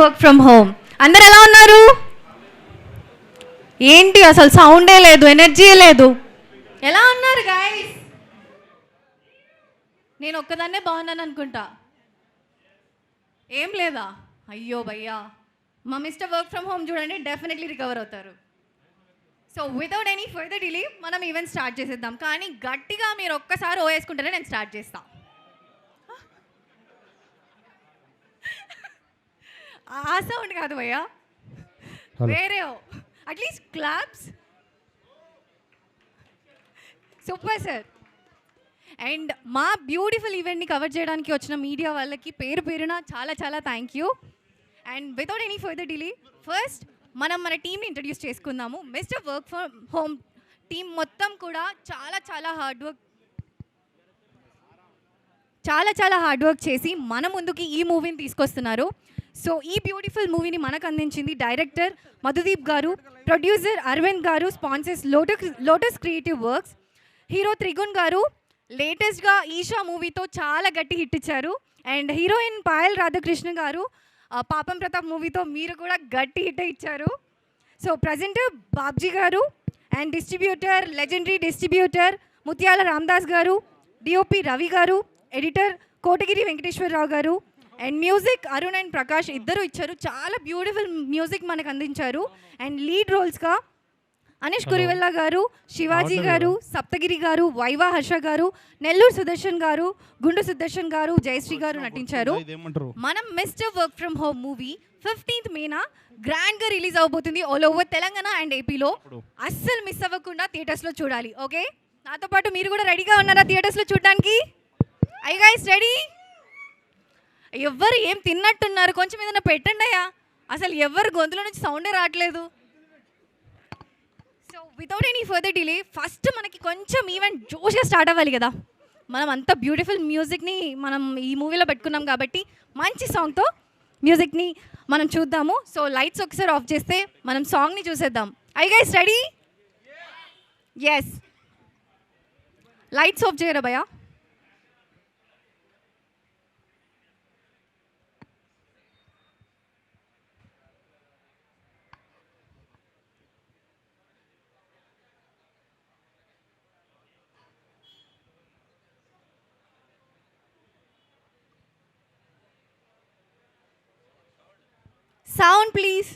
Work from home. అందరు ఎలా ఉన్నారు? ఏంటి అసలు సౌండే లేదు, ఎనర్జీ లేదు. ఎలా ఉన్నారు గాయస్? నేను ఒక్కదాన్నే బాగున్నాను అనుకుంటా. ఏం లేదా? అయ్యో భయ్యా, మా మిస్టర్ వర్క్ ఫ్రమ్ హోమ్ చూడండి, డెఫినెట్లీ రికవర్ అవుతారు. So without any further delay మనం ఈవెంట్ స్టార్ట్ చేసేద్దాం. కానీ గట్టిగా మీరు ఒక్కసారి ఓవేసుకుంటేనే నేను స్టార్ట్ చేస్తాను. ఆ సౌండ్ కాదు భయ్యా, వేరే at least claps. Super sir. And మా బ్యూటిఫుల్ ఈవెంట్ని కవర్ చేయడానికి వచ్చిన మీడియా వాళ్ళకి పేరు పేరున చాలా చాలా thank you. And without any further delay first మనం మన టీంని ఇంట్రడ్యూస్ చేసుకుందాము. Mister work from home team మొత్తం కూడా చాలా చాలా హార్డ్ వర్క్ చేసి మన ముందుకి ఈ మూవీని తీసుకొస్తున్నారు. సో ఈ బ్యూటిఫుల్ మూవీని మనకు అందించింది డైరెక్టర్ మధుదీప్ గారు, ప్రొడ్యూసర్ అరవింద్ గారు, sponsors lotus creative works, hero Trigun గారు లేటెస్ట్గా ఈషా మూవీతో చాలా గట్టి హిట్ ఇచ్చారు. అండ్ హీరోయిన్ పాయల్ రాధాకృష్ణ గారు పాపం ప్రతాప్ మూవీతో మీరు కూడా గట్టి హిట్ ఇచ్చారు. సో ప్రజెంటర్ బాబ్జీ గారు అండ్ డిస్ట్రిబ్యూటర్, లెజెండరీ డిస్ట్రిబ్యూటర్ ముత్యాల రామదాస్ గారు, డిఓపి రవి గారు, ఎడిటర్ కోటగిరి వెంకటేశ్వరరావు గారు, and music Arun and Prakash ఇద్దరు ఇచ్చారు. చాలా బ్యూటిఫుల్ మ్యూజిక్ మనకు అందించారు. అండ్ లీడ్ రోల్స్గా అనీష్ కురివెల్ల గారు, శివాజీ గారు, సప్తగిరి గారు, వైవా హర్ష గారు, నెల్లూరు సుదర్శన్ గారు, గుండు సుదర్శన్ గారు, జయశ్రీ గారు నటించారు. మనం mister work from home movie 15th మేన గ్రాండ్గా రిలీజ్ అవబోతుంది ఆల్ ఓవర్ తెలంగాణ అండ్ ఏపీలో. అస్సలు మిస్ అవ్వకుండా థియేటర్స్లో చూడాలి. ఓకే, నాతో పాటు మీరు కూడా రెడీగా ఉన్నారా థియేటర్స్లో చూడడానికి? I guys ready? ఎవ్వరు ఏం తిన్నట్టున్నారు? కొంచెం ఏదైనా పెట్టండి అయ్యా, అసలు ఎవరు గొంతులో నుంచి సౌండే రావట్లేదు. So without any further delay first మనకి కొంచెం ఈవెంట్ జోష్గా స్టార్ట్ అవ్వాలి కదా. మనం అంత బ్యూటిఫుల్ మ్యూజిక్ని మనం ఈ మూవీలో పెట్టుకున్నాం కాబట్టి మంచి సాంగ్తో మ్యూజిక్ని మనం చూద్దాము. సో లైట్స్ ఒకసారి ఆఫ్ చేస్తే మనం సాంగ్ని చూసేద్దాం. Hi guys ready? Yes, lights off చేయరా భయ్యా. Sound please.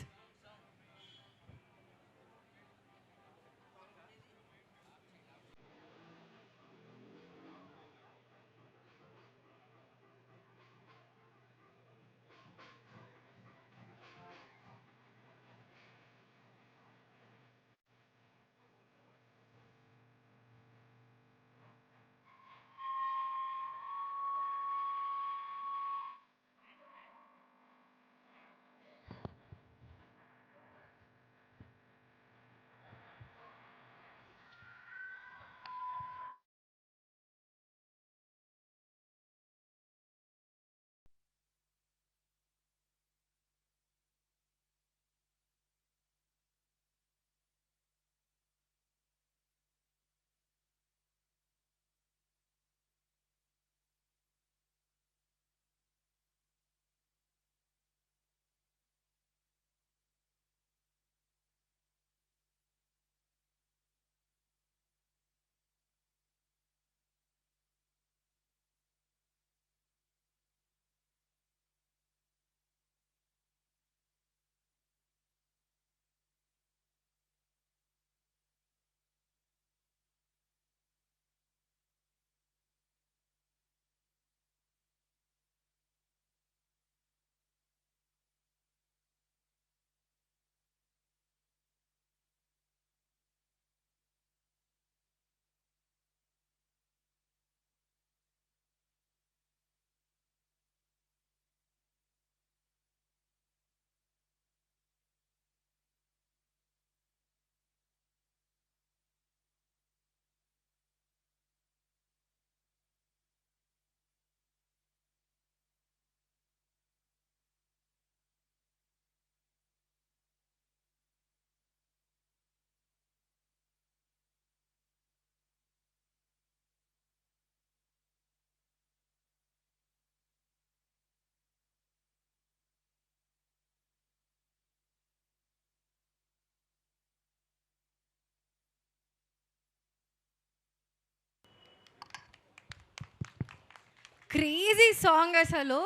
క్రేజీ సాంగ్ అసలు.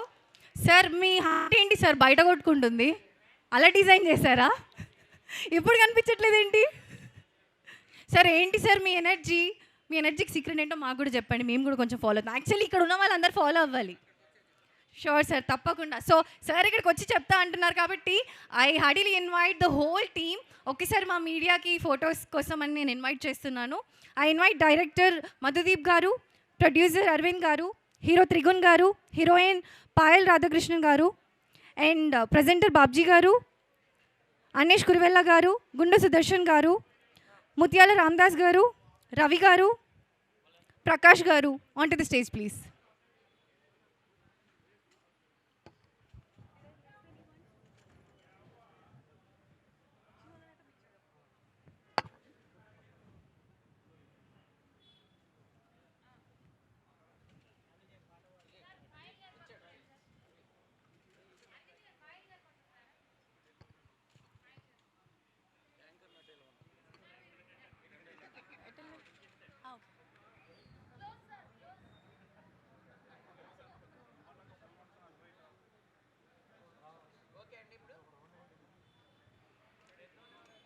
సార్ మీ హార్ట్ ఏంటి సార్ బయట కొట్టుకుంటుంది? అలా డిజైన్ చేశారా? ఇప్పుడు కనిపించట్లేదేంటి సార్? ఏంటి సార్ మీ ఎనర్జీ? మీ ఎనర్జీకి సీక్రెట్ ఏంటో మాకు కూడా చెప్పండి, మేము కూడా కొంచెం ఫాలో అవుతాం. యాక్చువల్లీ ఇక్కడ ఉన్న వాళ్ళందరూ ఫాలో అవ్వాలి. షూర్ సార్, తప్పకుండా. సో సార్ ఇక్కడికి వచ్చి చెప్తా అంటున్నారు కాబట్టి I heartily invite the whole team. ఒకేసారి మా మీడియాకి ఫొటోస్ కోసం అని నేను ఇన్వైట్ చేస్తున్నాను. ఐ ఇన్వైట్ డైరెక్టర్ మధుదీప్ గారు, ప్రొడ్యూసర్ అరవింద్ గారు, హీరో త్రిగుణ్ గారు, హీరోయిన్ పాయల్ రాధాకృష్ణన్ గారు, అండ్ ప్రజెంటర్ బాబ్జీ గారు, అనేష్ కురివెల్ల గారు, గుండు సుదర్శన్ గారు, ముత్యాల రామదాస్ గారు, Ravi garu, Prakash garu. On to the stage please.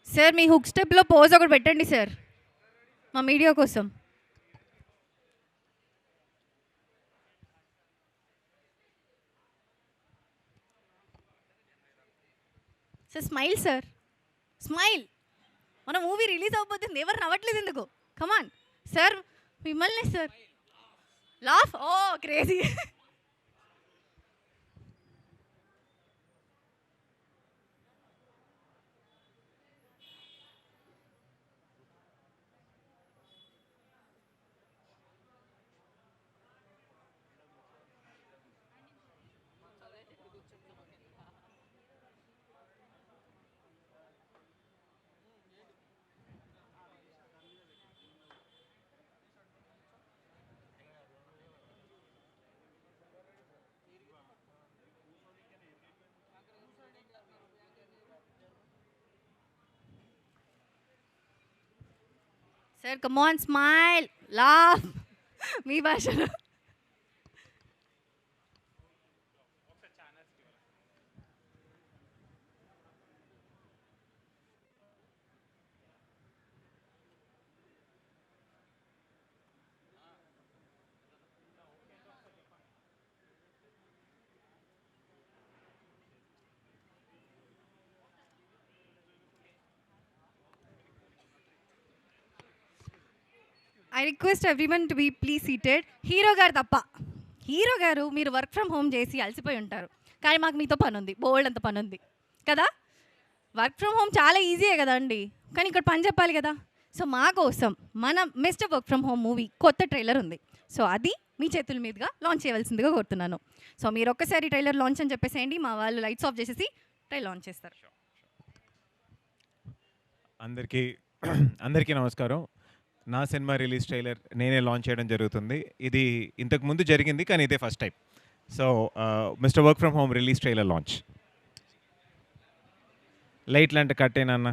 Sir మీ హుక్ స్టెప్లో పోజ్ ఒకటి పెట్టండి సార్ మా మీడియా కోసం. Sir smile sir, smile. మన మూవీ రిలీజ్ అవ్వబోతుంది, ఎవరు నవ్వట్లేదు ఎందుకు? కమాన్ సార్, మిమ్మల్ని sir. Laugh. Oh crazy. Sir come on, smile, laugh మీ భాషలో. I request everyone to be please seated. Hero garu తప్ప. హీరో గారు మీరు వర్క్ ఫ్రమ్ హోమ్ చేసి అలసిపోయి ఉంటారు, కానీ మాకు మీతో పని ఉంది, బోల్డ్ అంత పని ఉంది కదా. వర్క్ ఫ్రమ్ హోమ్ చాలా ఈజీయే కదా అండి, కానీ ఇక్కడ పని చెప్పాలి కదా. సో మా కోసం మన mister work from home movie కొత్త ట్రైలర్ ఉంది. సో అది మీ చేతుల మీదుగా లాంచ్ చేయవలసిందిగా కోరుతున్నాను. సో మీరు ఒక్కసారి ట్రైలర్ లాంచ్ అని చెప్పేసేయండి, మా వాళ్ళు లైట్స్ ఆఫ్ చేసేసి ట్రైలర్ లాంచ్ చేస్తారు. అందరికీ నమస్కారం. నా సినిమా రిలీజ్ ట్రైలర్ నేనే లాంచ్ చేయడం జరుగుతుంది. ఇది ఇంతకు ముందు జరిగింది, కానీ ఇదే first time. So mister work from home release trailer launch. లైట్లు అంటే కట్టేనన్న.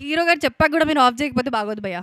హీరో గారు చెప్పాక కూడా మీరు ఆఫ్ చేయకపోతే బాగోదు భయ్యా.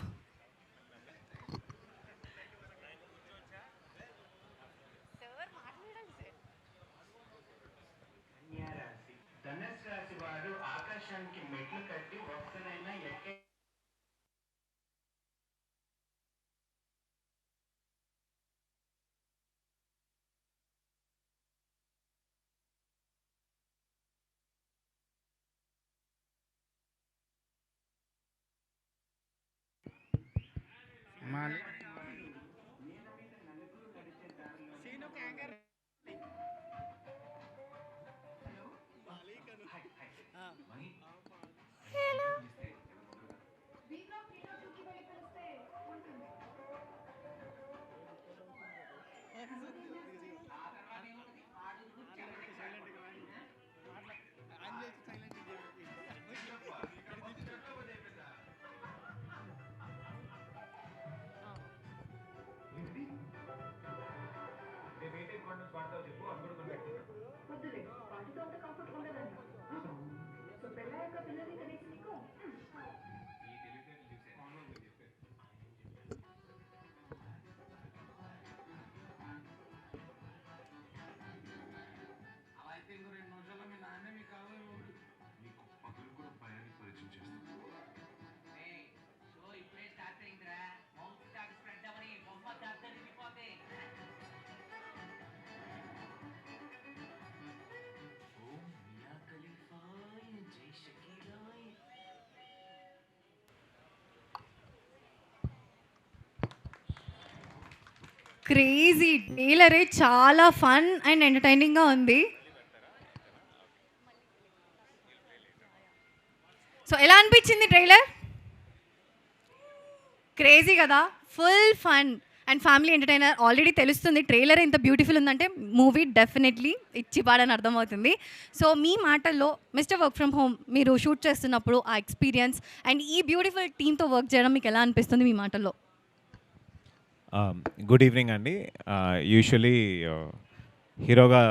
క్రేజీ ట్రైలరే చాలా ఫన్ అండ్ ఎంటర్టైనింగ్గా ఉంది. సో ఎలా అనిపించింది ట్రైలర్? క్రేజీ కదా, full fun and family entertainer. Already తెలుస్తుంది ట్రైలర్ ఇంత బ్యూటిఫుల్ ఉందంటే మూవీ డెఫినెట్లీ ఇచ్చిపాడని అర్థమవుతుంది. సో మీ మాటల్లో మిస్టర్ వర్క్ ఫ్రమ్ హోమ్ మీరు షూట్ చేస్తున్నప్పుడు ఆ ఎక్స్పీరియన్స్ అండ్ ఈ బ్యూటిఫుల్ టీమ్తో వర్క్ చేయడం మీకు ఎలా అనిపిస్తుంది మీ మాటల్లో? గుడ్ ఈవినింగ్ అండి. యూజువలీ హీరోగా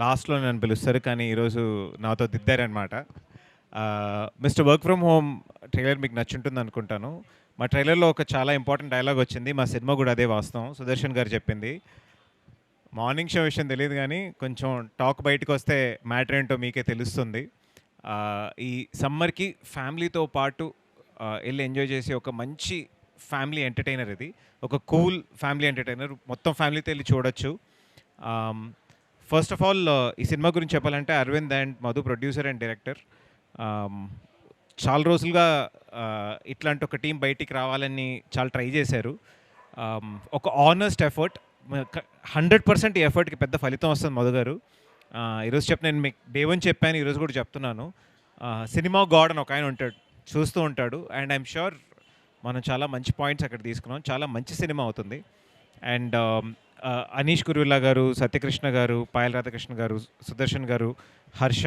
లాస్ట్లో నన్ను పిలుస్తారు, కానీ ఈరోజు నాతో దిద్దారనమాట. Mister work from Home trailer మీకు నచ్చుంటుంది అనుకుంటాను. మా ట్రైలర్లో ఒక చాలా ఇంపార్టెంట్ డైలాగ్ వచ్చింది. మా సినిమా కూడా అదే వాస్తవం. సుదర్శన్ గారు చెప్పింది. మార్నింగ్ షో విషయం తెలియదు, కానీ కొంచెం టాక్ బయటకు వస్తే మ్యాటర్ ఏంటో మీకే తెలుస్తుంది. ఈ సమ్మర్కి ఫ్యామిలీతో పాటు వెళ్ళి ఎంజాయ్ చేసే ఒక మంచి ఫ్యామిలీ ఎంటర్టైనర్ ఇది. ఒక కూల్ ఫ్యామిలీ ఎంటర్టైనర్, మొత్తం ఫ్యామిలీతో వెళ్ళి చూడొచ్చు. ఫస్ట్ ఆఫ్ ఆల్ ఈ సినిమా గురించి చెప్పాలంటే Aravind and Madhu producer and director. చాలా రోజులుగా ఇట్లాంటి ఒక టీం బయటికి రావాలని చాలా ట్రై చేశారు. ఒక ఆనెస్ట్ ఎఫర్ట్, 100% ఈ ఎఫర్ట్కి పెద్ద ఫలితం వస్తుంది మధు గారు. ఈరోజు నేను మీకు డే 1 చెప్పాను, ఈరోజు కూడా చెప్తున్నాను. సినిమా గాడ్ అని ఒక ఆయన ఉంటాడు, చూస్తూ ఉంటాడు. అండ్ ఐఎమ్ షూర్ మనం చాలా మంచి పాయింట్స్ అక్కడ తీసుకున్నాం. చాలా మంచి సినిమా అవుతుంది. అండ్ అనీష్ కురుల్లా గారు, సత్యకృష్ణ గారు, పాయల్ రాధాకృష్ణ గారు, సుదర్శన్ గారు, హర్ష,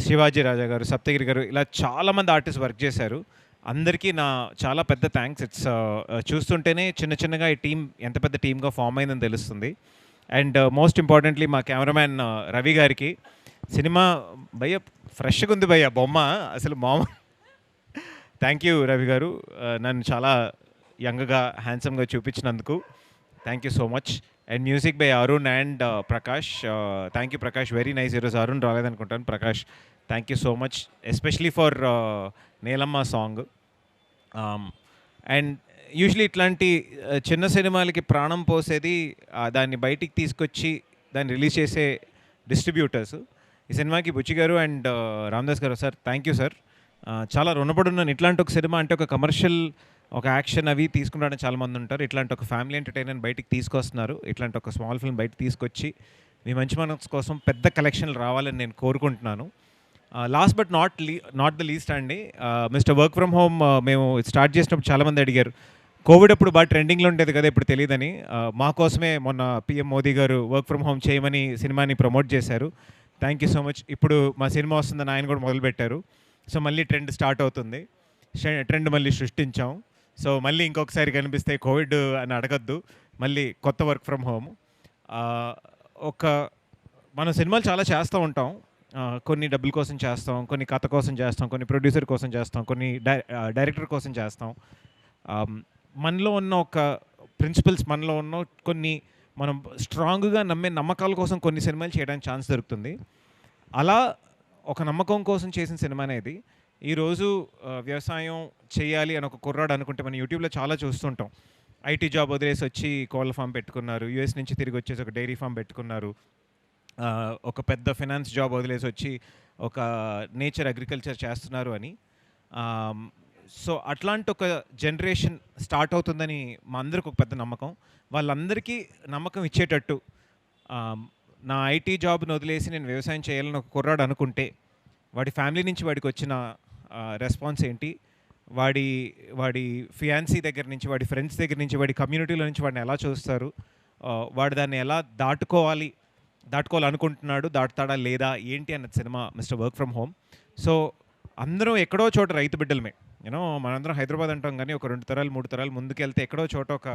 శివాజీ రాజా గారు, సప్తగిరి గారు, ఇలా చాలామంది ఆర్టిస్ట్ వర్క్ చేశారు. అందరికీ నా చాలా పెద్ద థ్యాంక్స్. ఇట్స్ చూస్తుంటేనే చిన్న చిన్నగా ఈ టీం ఎంత పెద్ద టీమ్గా ఫామ్ అయిందని తెలుస్తుంది. అండ్ మోస్ట్ ఇంపార్టెంట్లీ మా కెమెరామ్యాన్ రవి గారికి. సినిమా భయ్య ఫ్రెష్గా ఉంది భయ్య, బొమ్మ అసలు మామూలు. థ్యాంక్ యూ రవి గారు, నన్ను చాలా యంగ్గా హ్యాండ్సమ్గా చూపించినందుకు thank you so much. And music by Arun and Prakash. Thank you Prakash, very nice. ఈరోజు అరుణ్ రాలేదనుకుంటాను. Prakash, thank you so much, especially for Nelamma song. And usually ఇట్లాంటి చిన్న సినిమాలకి ప్రాణం పోసేది, దాన్ని బయటికి తీసుకొచ్చి దాన్ని రిలీజ్ చేసే డిస్ట్రిబ్యూటర్స్. ఈ సినిమాకి బుచ్చి గారు అండ్ రామ్దాస్ గారు, సార్ థ్యాంక్ యూ సార్. చాలా రుణపడి ఉన్నాను. ఇట్లాంటి ఒక సినిమా అంటే ఒక కమర్షియల్, ఒక యాక్షన్ అవి తీసుకుంటారని చాలామంది ఉంటారు. ఇట్లాంటి ఒక ఫ్యామిలీ ఎంటర్టైనర్ బయటికి తీసుకొస్తున్నారు. ఇట్లాంటి ఒక స్మాల్ ఫిల్మ్ బయటకు తీసుకొచ్చి మీ మంచి మనసు కోసం పెద్ద కలెక్షన్లు రావాలని నేను కోరుకుంటున్నాను. Last but not the least అండి, మిస్టర్ వర్క్ ఫ్రమ్ హోమ్ మేము స్టార్ట్ చేసినప్పుడు చాలామంది అడిగారు, కోవిడ్ అప్పుడు బాగా ట్రెండింగ్లో ఉండేది కదా, ఇప్పుడు తెలియదని. మా కోసమే మొన్న పిఎం మోదీ గారు వర్క్ ఫ్రమ్ హోమ్ చేయమని సినిమాని ప్రమోట్ చేశారు. Thank you so much. ఇప్పుడు మా సినిమా వస్తుందని ఆయన కూడా మొదలుపెట్టారు. సో మళ్ళీ ట్రెండ్ స్టార్ట్ అవుతుంది. ట్రెండ్ మళ్ళీ సృష్టించాం. సో మళ్ళీ ఇంకొకసారి కనిపిస్తే కోవిడ్ అని అడగద్దు, మళ్ళీ కొత్త వర్క్ ఫ్రమ్ హోమ్. మనం సినిమాలు చాలా చేస్తూ ఉంటాం. కొన్ని డబ్బుల కోసం చేస్తాం, కొన్ని కథ కోసం చేస్తాం, కొన్ని ప్రొడ్యూసర్ కోసం చేస్తాం, కొన్ని డైరెక్టర్ కోసం చేస్తాం. మనలో ఉన్న ఒక ప్రిన్సిపల్స్, మనలో ఉన్న కొన్ని మనం స్ట్రాంగ్గా నమ్మే నమ్మకాల కోసం కొన్ని సినిమాలు చేయడానికి ఛాన్స్ దొరుకుతుంది. అలా ఒక నమ్మకం కోసం చేసిన సినిమా అనేది ఈరోజు వ్యవసాయం చేయాలి అని ఒక కుర్రాడు అనుకుంటే మనం యూట్యూబ్లో చాలా చూస్తుంటాం. ఐటీ జాబ్ వదిలేసి వచ్చి కోళ్ళ ఫామ్ పెట్టుకున్నారు, యూఎస్ నుంచి తిరిగి వచ్చేసి ఒక డైరీ ఫామ్ పెట్టుకున్నారు, ఒక పెద్ద ఫైనాన్స్ జాబ్ వదిలేసి వచ్చి ఒక నేచర్ అగ్రికల్చర్ చేస్తున్నారు అని. సో అట్లాంటి ఒక జనరేషన్ స్టార్ట్ అవుతుందని మా అందరికి ఒక పెద్ద నమ్మకం. వాళ్ళందరికీ నమ్మకం ఇచ్చేటట్టు, నా ఐటీ జాబ్ని వదిలేసి నేను వ్యవసాయం చేయాలని ఒక కుర్రాడు అనుకుంటే వాడి ఫ్యామిలీ నుంచి వాడికి వచ్చిన రెస్పాన్స్ ఏంటి, వాడి ఫియాన్సీ దగ్గర నుంచి, వాడి ఫ్రెండ్స్ దగ్గర నుంచి, వాడి కమ్యూనిటీలో నుంచి వాడిని ఎలా చూస్తారు, వాడు దాన్ని ఎలా దాటుకోవాలనుకుంటున్నాడు, దాటుతాడా లేదా ఏంటి అన్నది cinema mister work from home. So అందరం ఎక్కడో చోట రైతు బిడ్డలమే. మనందరం హైదరాబాద్ అంటాం, కానీ ఒక 2 తరాలు 3 తరాలు ముందుకెళ్తే ఎక్కడో చోట ఒక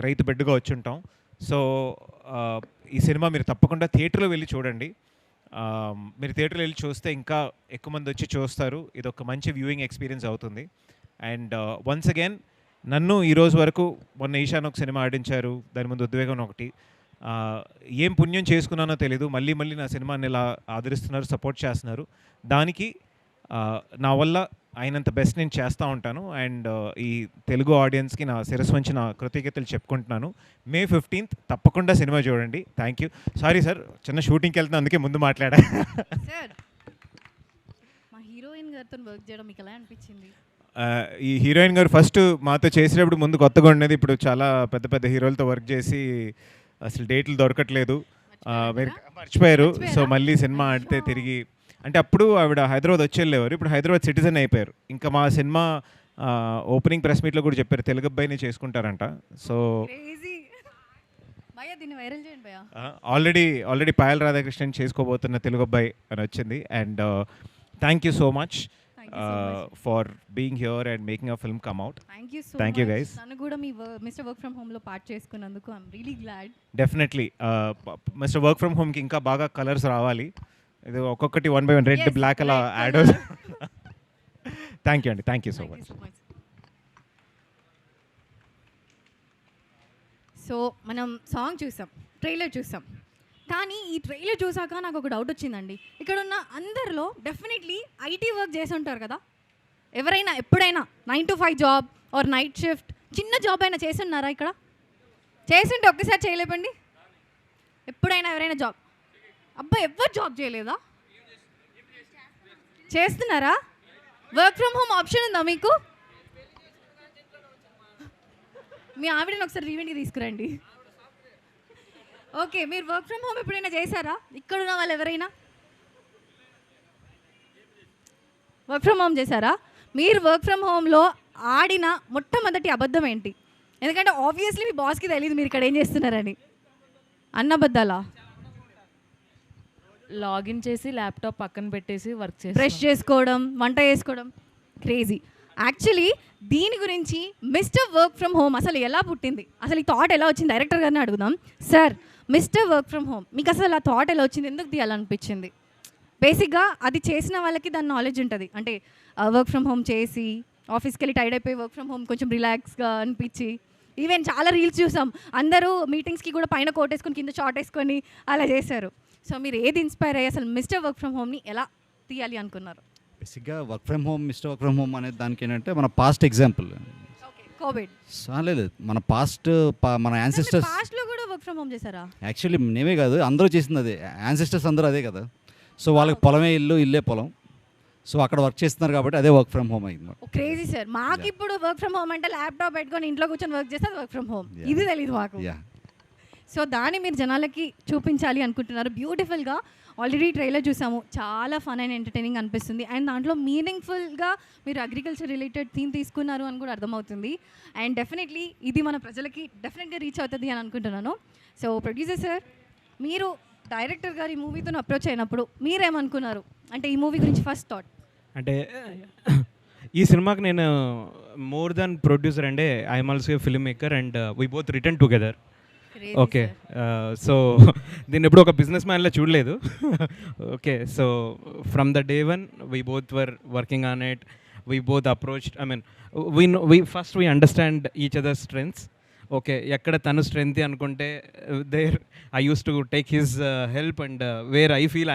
రైతు బిడ్డగా వచ్చి ఉంటాం. సో ఈ సినిమా మీరు తప్పకుండా థియేటర్లో వెళ్ళి చూడండి. మీరు థియేటర్లో వెళ్ళి చూస్తే ఇంకా ఎక్కువ మంది వచ్చి చూస్తారు. ఇది ఒక మంచి వ్యూయింగ్ ఎక్స్పీరియన్స్ అవుతుంది. అండ్ వన్స్ అగైన్ నన్ను ఈరోజు వరకు, మొన్న ఈశాన్ ఒక సినిమా ఆడించారు, దాని ముందు ఉద్వేగం ఒకటి, ఏం పుణ్యం చేసుకున్నానో తెలీదు, మళ్ళీ నా సినిమాని ఇలా ఆదరిస్తున్నారు, సపోర్ట్ చేస్తున్నారు. దానికి నా వల్ల అయినంత బెస్ట్ నేను చేస్తూ ఉంటాను. అండ్ ఈ తెలుగు ఆడియన్స్కి నా శిరస్సు వంచి నా కృతజ్ఞతలు చెప్పుకుంటున్నాను. May 15th తప్పకుండా సినిమా చూడండి. Thank you. సారీ సార్, చిన్న షూటింగ్కి వెళ్తున్నా, అందుకే ముందు మాట్లాడా. సార్, మా హీరోయిన్ గారితో వర్క్ చేయడం మీకు ఎలా అనిపించింది? ఈ హీరోయిన్ గారు ఫస్ట్ మాతో చేసేటప్పుడు ముందు కొత్తగా ఉండేది, ఇప్పుడు చాలా పెద్ద పెద్ద హీరోలతో వర్క్ చేసి అసలు డేట్లు దొరకట్లేదు, మీరు మర్చిపోయారు. సో మళ్ళీ సినిమా ఆడితే తిరిగి, అంటే అప్పుడు ఆవిడ హైదరాబాద్ వచ్చి వెళ్ళేవారు, ఇప్పుడు హైదరాబాద్ సిటిజన్ అయిపోయారు. ఇంకా మా సినిమా ఓపెనింగ్ ప్రెస్ మీట్లో కూడా చెప్పారు తెలుగు అబ్బాయిని చేసుకుంటారంట. సో దీన్ని వైరల్ చేయండి భయ్యా. ఆల్రెడీ పాయల్ రాధాకృష్ణన్ చేసుకోబోతున్న తెలుగు అబ్బాయి అని వచ్చింది. And thank you so much for being here and making a film come out. Thank you guys. నన్ను కూడా మీ మిస్టర్ వర్క్ ఫ్రమ్ హోమ్ లో పార్ట్ చేసుకున్నందుకు I'm really glad. Definitely Mister work From హోమ్కి ఇంకా బాగా కలర్స్ రావాలి. ఇది ఒక్కొక్కటి 1 by 1 రెడ్ బ్లాక్ అలా యాడ్ అవుతుంది. థ్యాంక్ యూ అండి, thank you so much. So మనం సాంగ్ చూసాం, ట్రైలర్ చూసాం, కానీ ఈ ట్రైలర్ చూసాక నాకు ఒక డౌట్ వచ్చిందండి. ఇక్కడ ఉన్న అందరిలో డెఫినెట్లీ ఐటీ వర్క్ చేసి ఉంటారు కదా, ఎవరైనా ఎప్పుడైనా 9 to 5 job or night shift చిన్న జాబ్ అయినా చేసి ఉన్నారా? ఇక్కడ చేసింటే ఒక్కసారి చేయలేపండి. ఎప్పుడైనా ఎవరైనా జాబ్, అబ్బా ఎవరు జాబ్ చేయలేదా? చేస్తున్నారా? వర్క్ ఫ్రమ్ హోమ్ ఆప్షన్ ఉందా మీకు? మీ ఆవిడని ఒకసారి రీవెంట్కి తీసుకురండి. ఓకే, మీరు వర్క్ ఫ్రమ్ హోమ్ ఎప్పుడైనా చేశారా? ఇక్కడ ఉన్న వాళ్ళు ఎవరైనా వర్క్ ఫ్రమ్ హోమ్ చేశారా? మీరు వర్క్ ఫ్రమ్ హోమ్లో ఆడిన మొట్టమొదటి అబద్ధం ఏంటి? ఎందుకంటే ఆబ్వియస్లీ మీ బాస్కి తెలియదు మీరు ఇక్కడ ఏం చేస్తున్నారని. అన్నబద్దాలా? లాగిన్ చేసి ల్యాప్టాప్ పక్కన పెట్టేసి వర్క్ చేసి బ్రష్ చేసుకోవడం, వంట చేసుకోవడం, క్రేజీ. యాక్చువల్లీ దీని గురించి మిస్టర్ వర్క్ ఫ్రమ్ హోమ్ అసలు ఎలా పుట్టింది, అసలు ఈ థాట్ ఎలా వచ్చింది డైరెక్టర్ గారిని అడుగుదాం. Sir, mister work from home మీకు అసలు ఆ థాట్ ఎలా వచ్చింది, ఎందుకు తీయాలనిపించింది? బేసిక్గా అది చేసిన వాళ్ళకి దాని నాలెడ్జ్ ఉంటుంది. అంటే వర్క్ ఫ్రమ్ హోమ్ చేసి ఆఫీస్కి వెళ్ళి టైర్డ్ అయిపోయి వర్క్ ఫ్రమ్ హోమ్ కొంచెం రిలాక్స్గా అనిపించి, ఈవెన్ చాలా రీల్స్ చూసాం, అందరూ మీటింగ్స్కి కూడా పైన కోట్ వేసుకొని కింద షార్ట్ వేసుకొని అలా చేశారు. సో మీరు ఏది ఇన్స్పైర్ అయ్యి అసలు మిస్టర్ వర్క్ ఫ్రమ్ హోమ్ని ఎలా తీయాలి అనుకున్నారు? బేసిక్గా work from home, mister work from home అనేది దానికి ఏంటంటే మన పాస్ట్ ఎగ్జాంపుల్. కోవిడ్ లేదు, మన పాస్ట్ మన యాన్సిస్టర్స్ పాస్ట్లో కూడా వర్క్ ఫ్రమ్ హోమ్ చేశారా? యాక్చువల్లీ నేనే కాదు, అందరూ చేసింది అదే, యాన్సిస్టర్స్ అందరూ అదే కదా. సో వాళ్ళకి పొలమే ఇల్లు, ఇల్లే పొలం. సో అక్కడ వర్క్ చేస్తున్నారు కాబట్టి అదే వర్క్ ఫ్రమ్ హోమ్ అయింది. Crazy sir. మాకు ఇప్పుడు వర్క్ ఫ్రమ్ హోమ్ అంటే ల్యాప్టాప్ పెట్టుకొని ఇంట్లో కూర్చొని వర్క్ చేస్తే వర్క్ ఫ్రమ్ హోమ్, ఇది తెలియదు మాకు. సో దాన్ని మీరు జనాలకి చూపించాలి అనుకుంటున్నారు బ్యూటిఫుల్గా. ఆల్రెడీ ట్రైలర్ చూసాము, చాలా ఫన్ అండ్ ఎంటర్టైనింగ్ అనిపిస్తుంది. అండ్ దాంట్లో మీనింగ్ఫుల్గా మీరు అగ్రికల్చర్ రిలేటెడ్ థీమ్ తీసుకున్నారు అని కూడా అర్థమవుతుంది. అండ్ డెఫినెట్లీ ఇది మన ప్రజలకి డెఫినెట్గా రీచ్ అవుతుంది అని అనుకుంటున్నాను. సో ప్రొడ్యూసర్ సార్, మీరు డైరెక్టర్ గారు ఈ మూవీతో అప్రోచ్ అయినప్పుడు మీరేమనుకున్నారు? అంటే ఈ మూవీ గురించి ఫస్ట్ థాట్. అంటే ఈ సినిమాకి నేను మోర్ దాన్ ప్రొడ్యూసర్ అంటే I'm also filmmaker and we both return together. Okay, so దీన్ని ఎప్పుడు ఒక బిజినెస్ మ్యాన్లో చూడలేదు. Okay, so from the day one we both were working on it. We both approach, I mean we first we understand each other strengths. Okay, ఎక్కడ తను strength అనుకుంటే there I use to take his help, and where I feel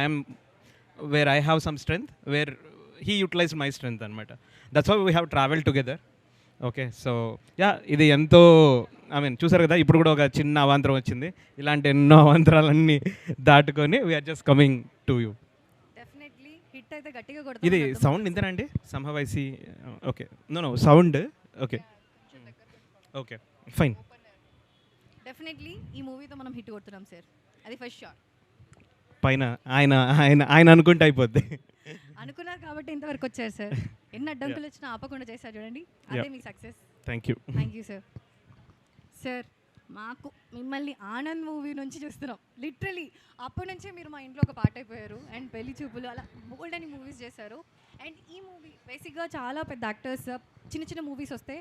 where I have some strength, wear he utilize my strength అనమాట. That's how we have travel together. Okay, so yeah, ఇది ఎంతో, I mean చూసారు కదా, ఇప్పుడు కూడా ఒక చిన్న అవాంతరం వచ్చింది. ఇలాంటి ఎన్నో అవాంతరాలన్నీ దాటుకొని we are just coming to you. ఇది సౌండ్ ఇంతేనండి, somehow I see. Okay, no sound. Okay okay fine. Definitely ఈ మూవీతో మనం హిట్ కొడుతున్నాం సార్, అది ఫస్ట్ షాట్. పైన ఆయన ఆయన ఆయన అనుకుంటే అయిపోద్ది. అనుకున్నారు కాబట్టి ఇంతవరకు వచ్చారు సార్. ఎన్ని అడ్డంకులు వచ్చినా ఆపకుండా చేశారు చూడండి, అదే మీ success. Thank you. Thank you sir. Sir, మాకు మిమ్మల్ని ఆనంద్ మూవీ నుంచి చూస్తున్నాం. లిటరలీ అప్పటి నుంచే మీరు మా ఇంట్లో ఒక పార్ట్ అయిపోయారు. అండ్ పెళ్లి చూపులు, అలా బోల్డ్ అని మూవీస్ చేశారు. అండ్ ఈ మూవీ బేసిక్గా చాలా పెద్ద యాక్టర్స్ చిన్న చిన్న మూవీస్ వస్తే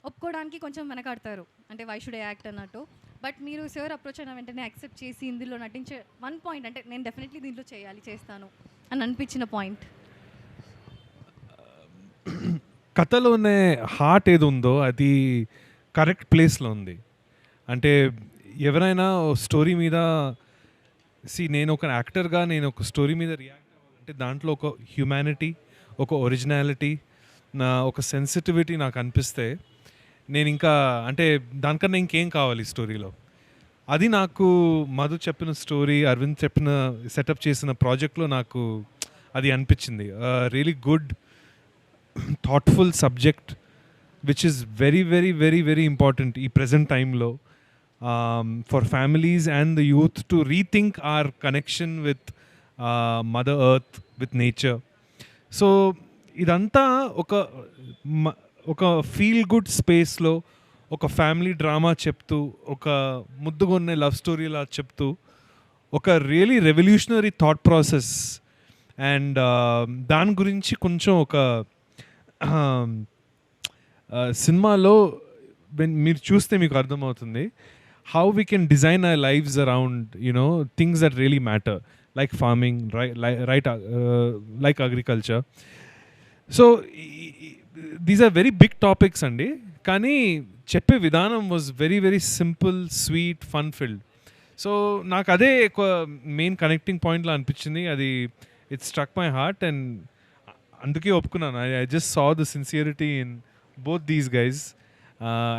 ఒప్పుకోవడానికి కొంచెం వెనకాడతారు, అంటే వై షుడ్ యాక్ట్ అన్నట్టు. బట్ మీరు సార్ అప్రోచ్ అయిన వెంటనే యాక్సెప్ట్ చేసి ఇందులో నటించే వన్ పాయింట్, అంటే నేను డెఫినెట్లీ దీంట్లో చేస్తాను అని అనిపించిన పాయింట్. కథలోనే హార్ట్ ఏది ఉందో అది కరెక్ట్ ప్లేస్లో ఉంది. అంటే ఎవరైనా స్టోరీ మీద నేను ఒక యాక్టర్గా నేను ఒక స్టోరీ మీద రియాక్ట్ అవ్వాలంటే దాంట్లో ఒక హ్యూమానిటీ, ఒక ఒరిజినాలిటీ, ఒక సెన్సిటివిటీ నాకు అనిపిస్తే నేను ఇంకా, అంటే దానికన్నా ఇంకేం కావాలి స్టోరీలో. అది నాకు మధు చెప్పిన స్టోరీ, అరవింద్ చెప్పిన సెటప్ చేసిన ప్రాజెక్ట్లో నాకు అది అనిపించింది. Really good thoughtful subject which is very very very very important in present time lo, for families and the youth to rethink our connection with mother earth, with nature. So idanta oka feel good space lo ఒక family drama చెప్తూ, ఒక ముద్దుగొన్నే love story లా చెప్తూ, ఒక really revolutionary thought process and దాని గురించి కొంచెం ఒక సినిమాలో మీరు చూస్తే మీకు అర్థమవుతుంది how we can design our lives around things that really matter, like farming, like agriculture. So these are very big topics అండి, కానీ చెప్పే విధానం was very very simple, sweet, fun filled. సో నాకు అదే ఎక్కువ మెయిన్ కనెక్టింగ్ పాయింట్లా అనిపించింది. అది it struck my heart and అందుకే ఒప్పుకున్నాను. I just saw the sincerity in both these guys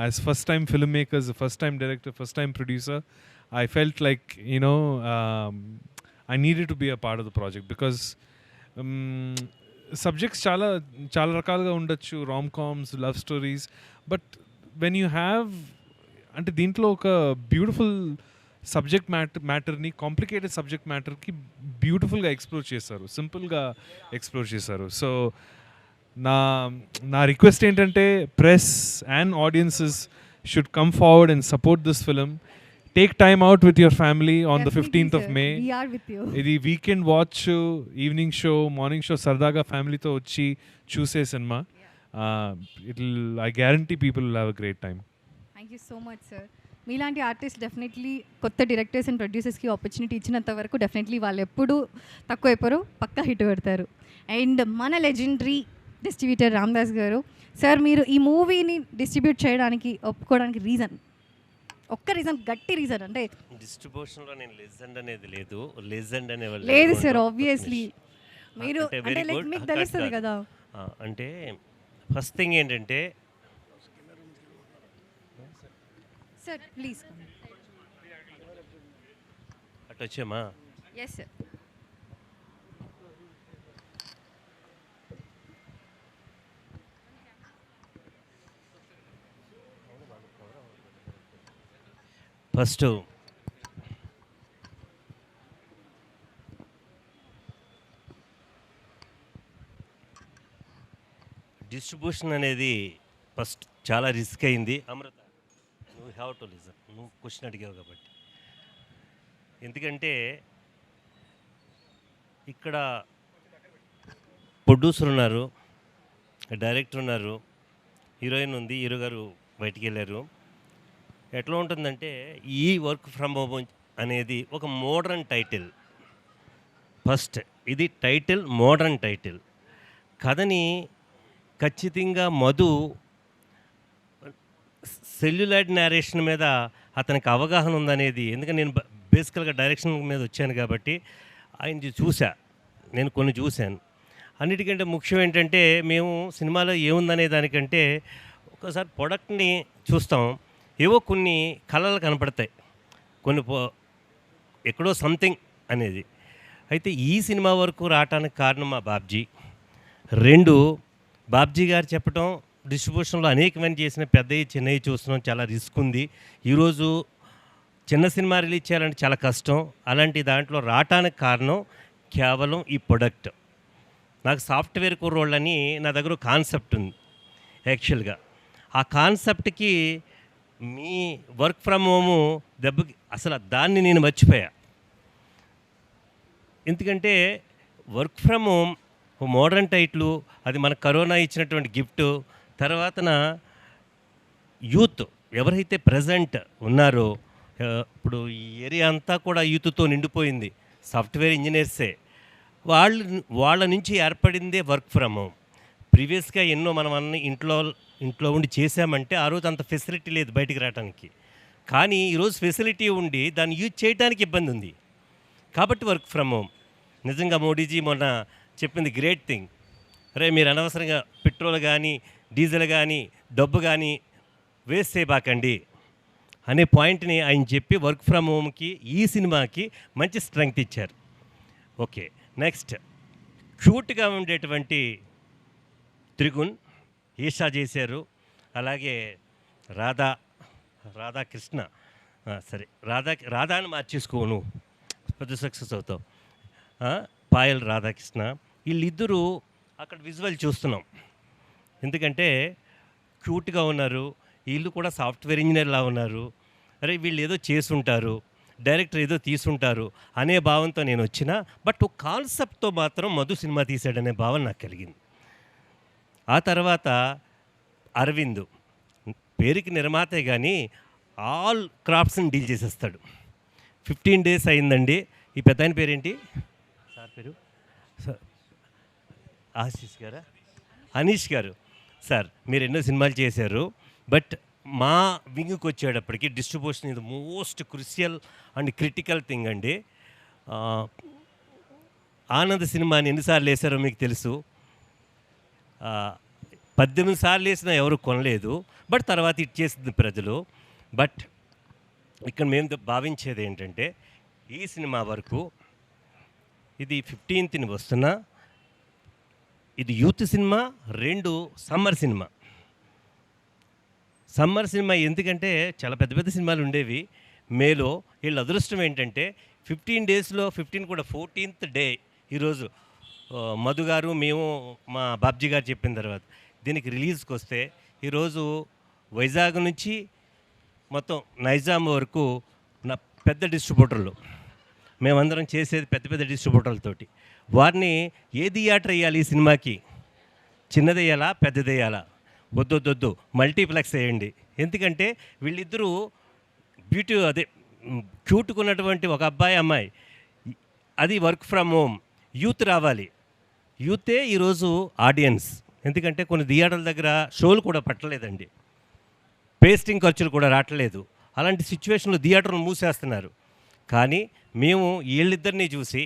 as first time filmmakers, first time director, first time producer. I felt like I needed to be a part of the project because subjects చాలా రకాలుగా ఉండొచ్చు, Ram comms, love stories, but when you have అంటే దీంట్లో ఒక beautiful subject మ్యాటర్ని, complicated subject మ్యాటర్కి బ్యూటిఫుల్గా explore చేశారు, సింపుల్గా explore చేశారు. సో నా రిక్వెస్ట్ ఏంటంటే press and audiences should come forward and support this film. Take time out with your family on the 15th of May. ఇది weekend watch, evening show, morning show సరదాగా ఫ్యామిలీతో వచ్చి చూసే cinema. I guarantee people will have a great time. Thank you so much sir. మీలాంటి artist definitely కొత్త directors and ప్రొడ్యూసర్స్కి opportunity ఇచ్చినంత వరకు definitely వాళ్ళు ఎప్పుడు తక్కువ అయిపోరు, పక్కా హిట్ పెడతారు. అండ్ మన లెజెండరీ డిస్ట్రిబ్యూటర్ రామదాస్ గారు, సార్ మీరు ఈ మూవీని డిస్ట్రిబ్యూట్ చేయడానికి ఒప్పుకోవడానికి రీజన్, ఒక్క రీజన్, గట్టి రీజన్ అంటే డిస్ట్రిబ్యూషన్లో నేను లెజెండ్ అనేది లెజెండ్ అనే లేదు సార్. ఆబ్వియస్లీ మీరు అంటే లైక్ మీకు తెలుస్తుంది కదా. అంటే ఫస్ట్ థింగ్ ఏంటంటే సార్ ప్లీజ్ అటు వచ్చామా. Yes sir. ఫస్ట్ డిస్ట్రిబ్యూషన్ అనేది ఫస్ట్ చాలా రిస్క్ అయింది. అమృత, నువ్వు హ్యావ్ టు లిజన్, నువ్వు క్వశ్చన్ అడిగావు కాబట్టి. ఎందుకంటే ఇక్కడ ప్రొడ్యూసర్ ఉన్నారు, డైరెక్టర్ ఉన్నారు, హీరోయిన్ ఉంది, హీరో గారు బయటికి వెళ్ళారు. ఎట్లా ఉంటుందంటే ఈ వర్క్ ఫ్రమ్ హోమ్ అనేది ఒక మోడర్న్ టైటిల్. ఫస్ట్ ఇది టైటిల్ మోడర్న్ టైటిల్. కథని ఖచ్చితంగా మధు సెల్యులాయిడ్ నేరేషన్ మీద అతనికి అవగాహన ఉందనేది, ఎందుకంటే నేను బేసికల్గా డైరెక్షన్ మీద వచ్చాను కాబట్టి ఆయన నేను కొన్ని చూశాను. అన్నిటికంటే ముఖ్యం ఏంటంటే మేము సినిమాలో ఏముందనే దానికంటే ఒకసారి ప్రొడక్ట్ని చూస్తాం, ఏవో కొన్ని కళలు కనపడతాయి, కొన్ని ఎక్కడో సంథింగ్ అనేది. అయితే ఈ సినిమా వరకు రావటానికి కారణం మా బాబ్జీ. 2, బాబ్జీ గారు చెప్పటం, డిస్ట్రిబ్యూషన్లో అనేకమంది చేసిన పెద్దవి చిన్నవి చూస్తున్నాం, చాలా రిస్క్ ఉంది. ఈరోజు చిన్న సినిమా రిలీజ్ చేయాలంటే చాలా కష్టం. అలాంటి దాంట్లో రావటానికి కారణం కేవలం ఈ ప్రొడక్ట్. నాకు సాఫ్ట్వేర్ కుర్రోళ్ళని నా దగ్గర కాన్సెప్ట్ ఉంది యాక్చువల్గా. ఆ కాన్సెప్ట్కి మీ వర్క్ ఫ్రమ్ హోము దెబ్బకి అసలు దాన్ని నేను మర్చిపోయా. ఎందుకంటే వర్క్ ఫ్రమ్ హోమ్ మోడర్న్ టైట్లు, అది మన కరోనా ఇచ్చినటువంటి గిఫ్ట్. తర్వాతన యూత్ ఎవరైతే ప్రజెంట్ ఉన్నారో, ఇప్పుడు ఈ ఏరియా అంతా కూడా యూత్తో నిండిపోయింది, సాఫ్ట్వేర్ ఇంజనీర్సే. వాళ్ళ నుంచి ఏర్పడిందే వర్క్ ఫ్రమ్ హోమ్. ప్రీవియస్గా ఎన్నో మనం అన్ని ఇంట్లో ఉండి చేసామంటే ఆ రోజు అంత ఫెసిలిటీ లేదు బయటికి రావడానికి. కానీ ఈరోజు ఫెసిలిటీ ఉండి దాన్ని యూజ్ చేయడానికి ఇబ్బంది ఉంది కాబట్టి వర్క్ ఫ్రమ్ హోమ్. నిజంగా మోడీజీ మొన్న చెప్పింది గ్రేట్ థింగ్. అరే మీరు అనవసరంగా పెట్రోల్ కానీ డీజిల్ కానీ డబ్బు కానీ వేస్ట్ చేయబాకండి అనే పాయింట్ని ఆయన చెప్పి వర్క్ ఫ్రమ్ హోమ్కి ఈ సినిమాకి మంచి స్ట్రెంగ్త్ ఇచ్చారు. ఓకే, నెక్స్ట్ క్యూట్గా ఉండేటువంటి త్రిగుణ్, ఈషా చేశారు, అలాగే రాధాకృష్ణ, సరే రాధాని మార్చేసుకోను, పెద్ద సక్సెస్ అవుతావు. పాయల్ రాధాకృష్ణ, వీళ్ళిద్దరూ అక్కడ విజువల్ చూస్తున్నాం. ఎందుకంటే క్యూట్గా ఉన్నారు, వీళ్ళు కూడా సాఫ్ట్వేర్ ఇంజనీర్లా ఉన్నారు. అరే వీళ్ళు ఏదో చేసుంటారు, డైరెక్టర్ ఏదో తీసుంటారు అనే భావంతో నేను వచ్చిన, బట్ ఒక కాన్సెప్ట్తో మాత్రం మధు సినిమా తీశాడనే భావన నాకు కలిగింది. ఆ తర్వాత అరవింద్ పేరుకి నిర్మాతే కానీ ఆల్ క్రాఫ్ట్స్ని డీల్ చేసేస్తాడు. 15 days అయిందండి. ఈ పెద్ద ఆయన పేరేంటి సార్ పేరు? ఆశీష్ గారా? అనీష్ గారు. సార్ మీరు ఎన్నో సినిమాలు చేశారు, బట్ మా వింగ్కి వచ్చేటప్పటికి డిస్ట్రిబ్యూషన్ ఇది most crucial and critical thing అండి. ఆనంద్ సినిమాని ఎన్నిసార్లు వేశారో మీకు తెలుసు. 18 సార్లు వేసినా ఎవరు కొనలేదు, బట్ తర్వాత ఇచ్చేసింది ప్రజలు. బట్ ఇక్కడ మేము భావించేది ఏంటంటే ఈ సినిమా వరకు ఇది 15th వస్తున్నా, ఇది youth cinema, 2 summer cinema. Summer cinema ఎందుకంటే చాలా పెద్ద పెద్ద సినిమాలు ఉండేవి మేలో. వీళ్ళ అదృష్టం ఏంటంటే 15 daysలో 15 కూడా 14th డే ఈరోజు మధు గారు మేము మా బాబ్జీ గారు చెప్పిన తర్వాత దీనికి రిలీజ్కి వస్తే ఈరోజు వైజాగ్ నుంచి మొత్తం నైజాం వరకు నా పెద్ద డిస్ట్రిబ్యూటర్లు, మేమందరం చేసేది పెద్ద పెద్ద డిస్ట్రిబ్యూటర్లతోటి. వారిని ఏ థియేటర్ వేయాలి ఈ సినిమాకి, చిన్నది వేయాలా పెద్దది వేయాలా, వద్దొద్దొద్దు మల్టీప్లెక్స్ వేయండి. ఎందుకంటే వీళ్ళిద్దరూ అదే క్యూట్కున్నటువంటి ఒక అబ్బాయి అమ్మాయి, అది వర్క్ ఫ్రమ్ హోమ్, యూత్ రావాలి. యూతే ఈరోజు ఆడియన్స్. ఎందుకంటే కొన్ని థియేటర్ల దగ్గర షోలు కూడా పట్టలేదండి, పేస్టింగ్ ఖర్చులు కూడా రావట్లేదు. అలాంటి సిచ్యువేషన్లో థియేటర్లు మూసేస్తున్నారు. కానీ మేము వీళ్ళిద్దరిని చూసి,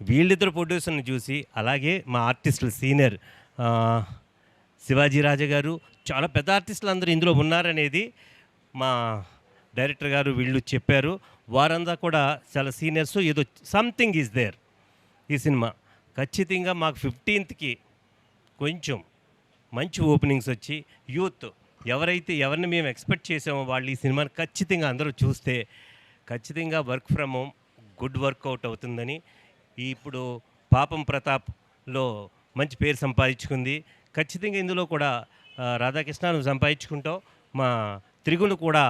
వీళ్ళిద్దరు ప్రొడ్యూసర్ని చూసి, అలాగే మా ఆర్టిస్టులు సీనియర్ శివాజీ రాజా గారు, చాలా పెద్ద ఆర్టిస్టులు అందరూ ఇందులో ఉన్నారనేది మా డైరెక్టర్ గారు వీళ్ళు చెప్పారు. వారంతా కూడా చాలా సీనియర్స్. ఏదో సంథింగ్ ఈజ్ దేర్ ఈ సినిమా. ఖచ్చితంగా మాకు 15th కొంచెం మంచి ఓపెనింగ్స్ వచ్చి యూత్ ఎవరిని మేము ఎక్స్పెక్ట్ చేసామో వాళ్ళు ఈ సినిమాని ఖచ్చితంగా అందరూ చూస్తే ఖచ్చితంగా work from home good workout అవుతుందని. ఇప్పుడు పాపం ప్రతాప్లో మంచి పేరు సంపాదించుకుంది. ఖచ్చితంగా ఇందులో కూడా రాధాకృష్ణ నువ్వు సంపాదించుకుంటావు, మా త్రిగుణ్ కూడా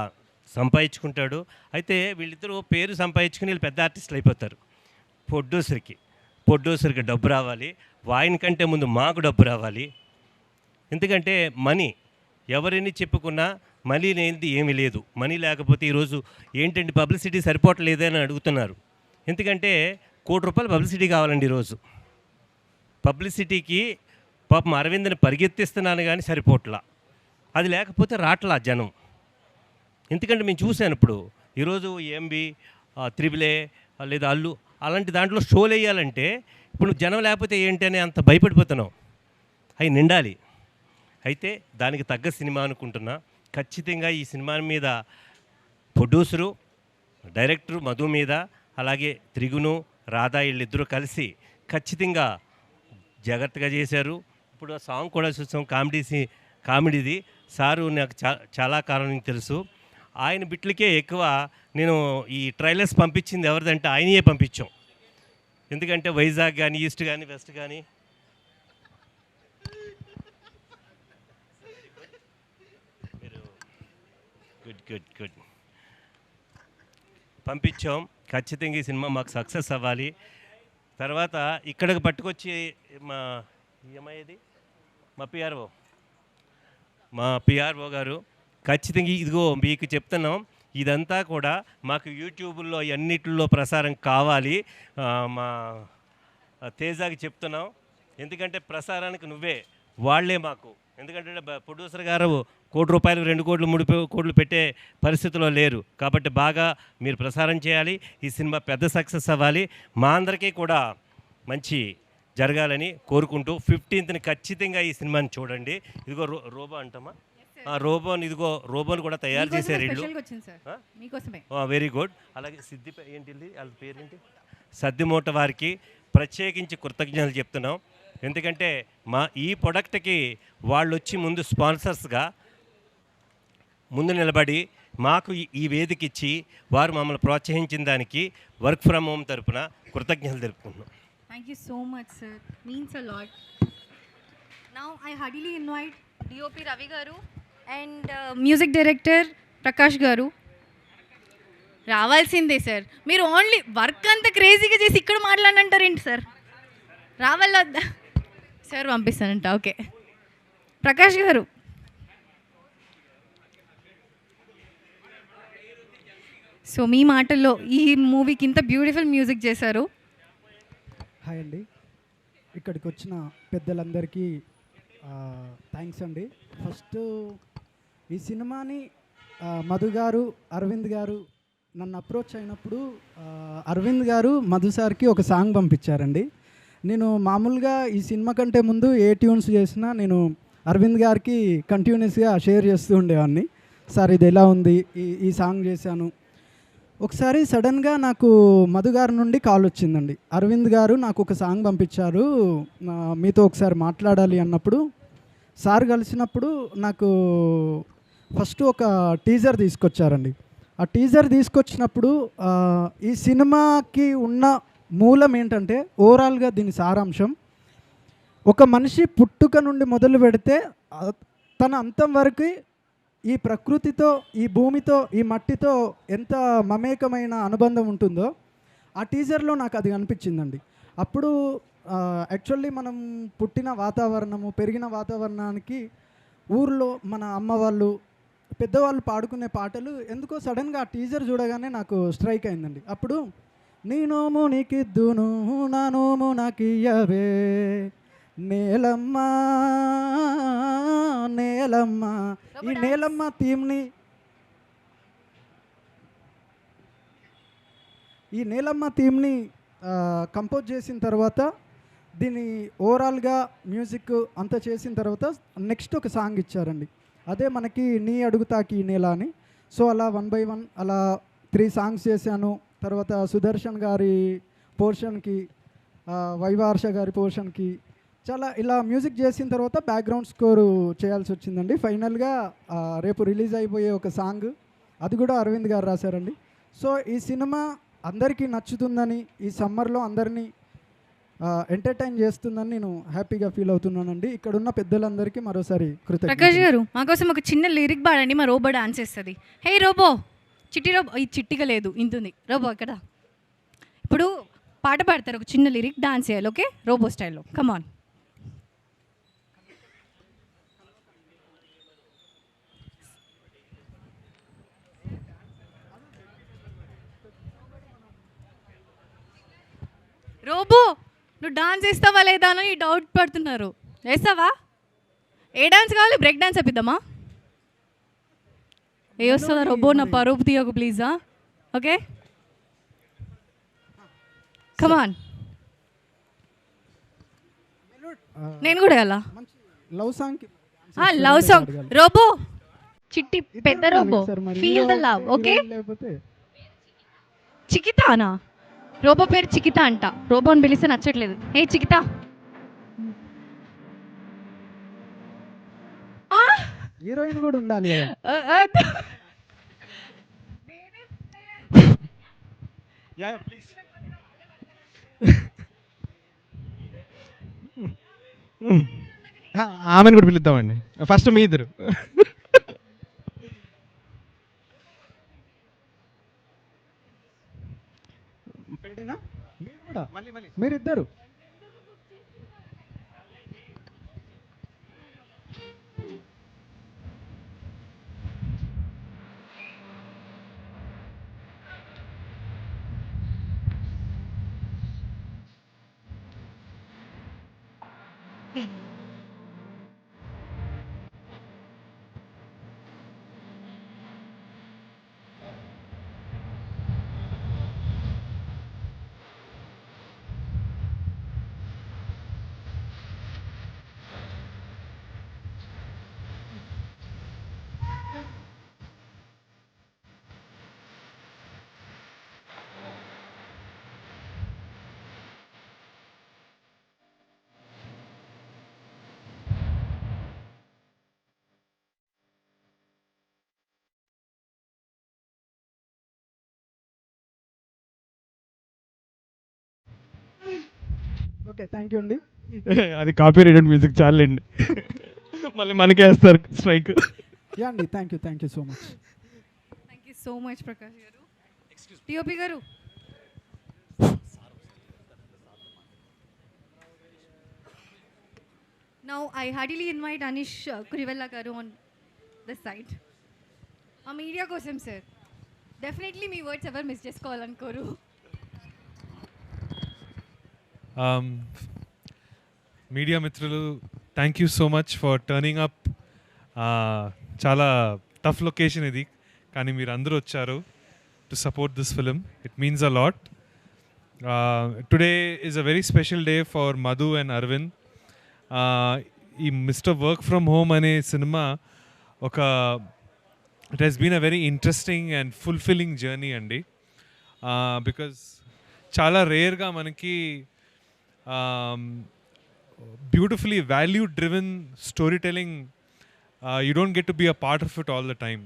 సంపాదించుకుంటాడు. అయితే వీళ్ళిద్దరూ పేరు సంపాదించుకుని వీళ్ళు పెద్ద ఆర్టిస్టులు అయిపోతారు. ప్రొడ్యూసర్కి డబ్బు రావాలి, వాయిన్ కంటే ముందు మాకు డబ్బు రావాలి. ఎందుకంటే మనీ ఎవరిని చెప్పుకున్నా మనీ లేనిది ఏమీ లేదు. మనీ లేకపోతే ఈరోజు ఏంటంటే పబ్లిసిటీ సరిపోవట్లేదని అడుగుతున్నారు. ఎందుకంటే ₹1,00,00,000 పబ్లిసిటీ కావాలండి ఈరోజు. పబ్లిసిటీకి పాపం అరవింద్ని పరిగెత్తిస్తున్నాను కానీ సరిపోట్లా, అది లేకపోతే రాట్లా జనం. ఎందుకంటే మేము చూశాను ఇప్పుడు ఈరోజు ఎంబీ, త్రిబులే లేదా అల్లు అలాంటి దాంట్లో షోలు వేయాలంటే ఇప్పుడు జనం లేకపోతే ఏంటి అని అంత భయపడిపోతున్నాం. అవి నిండాలి. అయితే దానికి తగ్గ సినిమా అనుకుంటున్నా. ఖచ్చితంగా ఈ సినిమా మీద ప్రొడ్యూసరు, డైరెక్టరు మధు మీద, అలాగే త్రిగుణు, రాధా వీళ్ళిద్దరూ కలిసి ఖచ్చితంగా జాగ్రత్తగా చేశారు. ఇప్పుడు ఆ సాంగ్ కూడా చూసాం, కామెడీది. సారు నాకు చాలా కాలం నుంచి తెలుసు. ఆయన బిట్లకే ఎక్కువ నేను ఈ ట్రైలర్స్ పంపించింది ఎవరిదంటే ఆయనయే పంపించాం. ఎందుకంటే వైజాగ్ కానీ, ఈస్ట్ కానీ, వెస్ట్ కానీ గుడ్ పంపించాం. ఖచ్చితంగా ఈ సినిమా మాకు సక్సెస్ అవ్వాలి. తర్వాత ఇక్కడికి పట్టుకొచ్చి మా ఏమయ్యేది మా పిఆర్ఓ గారు ఖచ్చితంగా ఇదిగో మీకు చెప్తున్నాం, ఇదంతా కూడా మాకు యూట్యూబ్లో అన్నిటిలో ప్రసారం కావాలి. మా తేజాకి చెప్తున్నాం, ఎందుకంటే ప్రసారానికి నువ్వే వాళ్ళే మాకు. ఎందుకంటే ప్రొడ్యూసర్ గారు ₹1,00,00,000 2 కోట్లు 3 కోట్లు పెట్టే పరిస్థితిలో లేరు. కాబట్టి బాగా మీరు ప్రసారం చేయాలి. ఈ సినిమా పెద్ద సక్సెస్ అవ్వాలి, మా అందరికీ కూడా మంచి జరగాలని కోరుకుంటూ 15th ఖచ్చితంగా ఈ సినిమాని చూడండి. ఇదిగో రోబో అంటామా, రోబోని కూడా తయారు చేశారు వీళ్ళు. Very good. అలాగే సిద్ధి ఏంటి వాళ్ళ పేరేంటి, సద్దిమూట వారికి ప్రత్యేకించి కృతజ్ఞతలు చెప్తున్నాం. ఎందుకంటే మా ఈ ప్రొడక్ట్కి వాళ్ళు వచ్చి ముందు స్పాన్సర్స్గా ముందు నిలబడి మాకు ఈ వేదిక ఇచ్చి వారు మమ్మల్ని ప్రోత్సహించిన దానికి వర్క్ ఫ్రమ్ హోమ్ తరపున కృతజ్ఞతలు తెలుపుకుంటున్నాం. Thank you so much, sir. Means a lot. Now I heartily invite DOP Ravi Garu and music director Prakash Garu. రావాల్సిందే సార్. మీరు ఓన్లీ వర్క్ అంతా క్రేజీగా చేసి ఇక్కడ మాట్లాడంటారేంటి సార్? రావాలా సార్? పంపిస్తానంట. ఓకే, ప్రకాష్ గారు. సో మీ మాటల్లో ఈ మూవీకి ఇంత బ్యూటిఫుల్ మ్యూజిక్ చేశారు. హాయ్ అండి, ఇక్కడికి వచ్చిన పెద్దలందరికీ థ్యాంక్స్ అండి. ఫస్ట్ ఈ సినిమాని మధు గారు, అరవింద్ గారు నన్ను అప్రోచ్ అయినప్పుడు అరవింద్ గారు మధు సార్కి ఒక సాంగ్ పంపించారండి. నేను మామూలుగా ఈ సినిమా కంటే ముందు ఏ ట్యూన్స్ చేసినా నేను అరవింద్ గారికి కంటిన్యూస్గా షేర్ చేస్తూ ఉండేవాడిని. సార్ ఇది ఎలా ఉంది, ఈ సాంగ్ చేశాను. ఒకసారి సడన్గా నాకు మధు గారి నుండి కాల్ వచ్చిందండి. అరవింద్ గారు నాకు ఒక సాంగ్ పంపించారు, మీతో ఒకసారి మాట్లాడాలి అన్నప్పుడు, సార్ కలిసినప్పుడు నాకు ఫస్ట్ ఒక టీజర్ తీసుకొచ్చారండి. ఆ టీజర్ తీసుకొచ్చినప్పుడు ఈ సినిమాకి ఉన్న మూలం ఏంటంటే ఓవరాల్గా దీని సారాంశం, ఒక మనిషి పుట్టుక నుండి మొదలు పెడితే తన అంతం వరకు ఈ ప్రకృతితో, ఈ భూమితో, ఈ మట్టితో ఎంత మమేకమైన అనుబంధం ఉంటుందో ఆ టీజర్లో నాకు అది అనిపించిందండి. అప్పుడు యాక్చువల్లీ మనం పుట్టిన వాతావరణము, పెరిగిన వాతావరణానికి ఊర్లో మన అమ్మ వాళ్ళు, పెద్దవాళ్ళు పాడుకునే పాటలు ఎందుకో సడన్గా ఆ టీజర్ చూడగానే నాకు స్ట్రైక్ అయిందండి. అప్పుడు నీ నోము నీకిద్దును, నా నోము నాకియ్యవే, నేలమ్మ నేలమ్మ, ఈ నేలమ్మ థీమ్ని, ఈ నేలమ్మ థీమ్ని కంపోజ్ చేసిన తర్వాత దీన్ని ఓవరాల్గా మ్యూజిక్ అంతా చేసిన తర్వాత నెక్స్ట్ ఒక సాంగ్ ఇచ్చారండి. అదే మనకి నీ అడుగుతాకి ఈ నేల అని. సో అలా 1 by 1 అలా 3 సాంగ్స్ చేశాను. తర్వాత సుదర్శన్ గారి పోర్షన్కి, వైవార్ష గారి పోర్షన్కి చాలా ఇలా మ్యూజిక్ చేసిన తర్వాత బ్యాక్గ్రౌండ్ స్కోరు చేయాల్సి వచ్చిందండి. ఫైనల్గా రేపు రిలీజ్ అయిపోయే ఒక సాంగ్, అది కూడా అరవింద్ గారు రాశారండి. సో ఈ సినిమా అందరికీ నచ్చుతుందని, ఈ సమ్మర్లో అందరినీ ఎంటర్టైన్ చేస్తుందని నేను హ్యాపీగా ఫీల్ అవుతున్నానండి. ఇక్కడ ఉన్న పెద్దలందరికీ మరోసారి కృతజ్ఞతలు. ప్రకాష్ గారు, మాకోసం ఒక చిన్న లిరిక్ పాడండి, మా రోబో డాన్స్ చేస్తుంది. హే రోబో, చిట్టి రోబో, ఈ చిట్టిగా లేదు ఇంతుంది రోబో ఇక్కడ. ఇప్పుడు పాట పాడతారు, ఒక చిన్న లిరిక్, డాన్స్ చేయాలి. ఓకే, రోబో స్టైల్లో. కమాన్. రోబో, నువ్వు డాన్స్ వేస్తావా లేదా అని డౌట్ పడుతున్నారు. వేస్తావా? ఏ డాన్స్ కావాలి? బ్రేక్ డాన్స్ చెప్పిద్దామా? ఏ వస్తుందా రోబో? నా పరుపు తీయకు ప్లీజా. ఓకే, కమాన్. నేను కూడా ఎలా love song, love song. Robo Chitti పెద్ద robo, feel the love. Okay, లేకపోతే చికితానా? రోబో పేరు చికితా అంట. రోబో అని పిలిస్తే నచ్చట్లేదు. ఏ చికితా, హీరోయిన్ కూడా ఉండాలి కదా. ఆమెను కూడా పిలుద్దామండి. ఫస్ట్ మీ ఇద్దరు. మీరిద్దరు ఓకే, థ్యాంక్ యూ అండి. అది కాపీ రైటెడ్ మ్యూజిక్ చాలండి. మళ్ళీ మనకే వేస్తారు స్ట్రైక్. యా అండి, thank you so much. Thank you so much Prakash గారు. టిఓపి గారు, now I heartily invite Anish కురివెల్లా గారు ఆన్ దిస్ సైడ్. ఆ మీడియా కోసం సార్, డెఫినెట్లీ మీ వర్డ్స్ ఎవరు మిస్ చేసుకోవాలనుకోరు. మీడియా మిత్రులు, thank you so much for turning up. చాలా tough location ఇది, కానీ మీరు అందరూ వచ్చారు to support this film. It means a lot. Today is a very special day for Madhu and Aravind. ఈ మిస్టర్ వర్క్ ఫ్రమ్ హోమ్ అనే సినిమా ఒక it has been a very interesting and fulfilling journey అండి. బికాజ్ చాలా రేర్గా మనకి beautifully value driven storytelling, you don't get to be a part of it all the time.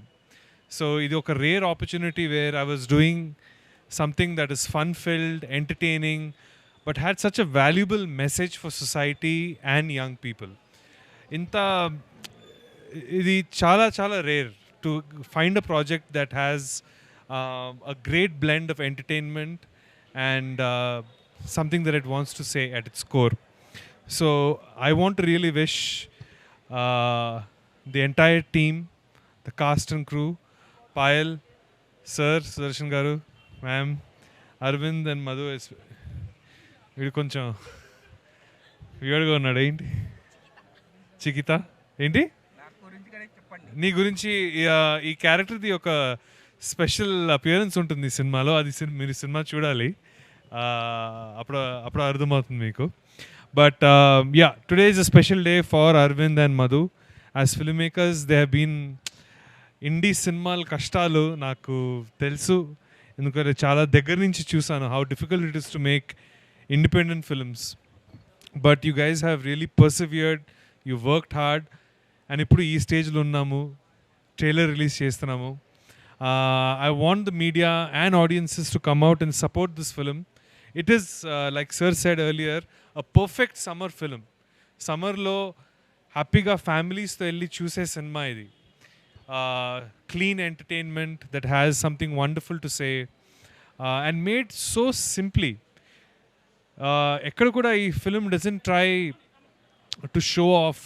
So ఇది ఒక rare opportunity wear I was doing something that is fun filled, entertaining, but had such a valuable message for society and young people. ఇంత ఇది చాలా చాలా rare to find a project that has a great blend of entertainment and something that it wants to say at its core. So I want to really wish the entire team, the cast and crew, Payal, Sir, Sudarshan Garu, Ma'am, Arvind and Madhu. వీడు కొంచెం వీడుగా ఉన్నాడు. ఏంటి చికిత ఏంటి నీ గురించి? ఈ క్యారెక్టర్ది ఒక special appearance ఉంటుంది ఈ సినిమాలో. అది మీరు సినిమా చూడాలి, అప్పుడు అర్థమవుతుంది మీకు. But yeah, today is a special day for Aravind and Madhu. As film makers they have been indie సినిమాల కష్టాలు నాకు తెలుసు, ఎందుకంటే చాలా దగ్గర నుంచి చూసాను how difficult it is to make independent films. But you guys have really persevered, you worked hard, and ఇప్పుడు ఈ స్టేజ్లో ఉన్నాము, ట్రైలర్ రిలీజ్ చేస్తున్నాము. I want the media and audiences to come out and support this film. It is, like Sir said earlier, a perfect summer film. Summerlo happyga families tho elli choose cinema idi. Clean entertainment that has something wonderful to say, and made so simply. Ekkada kuda ee film doesn't try to show off.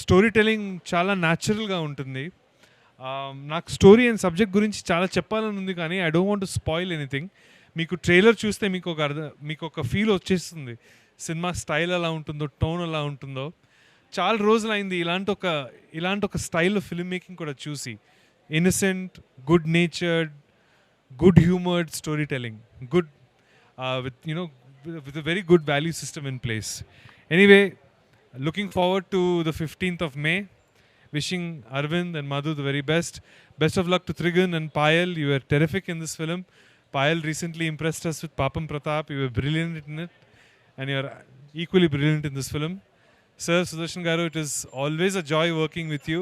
Storytelling చాలా న్యాచురల్గా ఉంటుంది. నాకు story and subject గురించి చాలా చెప్పాలని ఉంది, కానీ I don't want to spoil anything. మీకు ట్రైలర్ చూస్తే మీకు ఒక ఫీల్ వచ్చేస్తుంది, సినిమా స్టైల్ ఎలా ఉంటుందో, టోన్ ఎలా ఉంటుందో. చాలా రోజులైంది ఇలాంటి ఒక స్టైల్లో ఫిల్మ్ మేకింగ్ కూడా చూసి. Innocent, good natured, good humoured story telling, good with a very good value system in place. Anyway, looking forward to the 15th of May. Wishing Arvind and Madhu the very best. Best of luck to Trigun and Payal. You were terrific in this film. Payal recently impressed us with Papam Pratap. You were brilliant in it, and you are equally brilliant in this film. Sir Sudarshan Garu, it is always a joy working with you.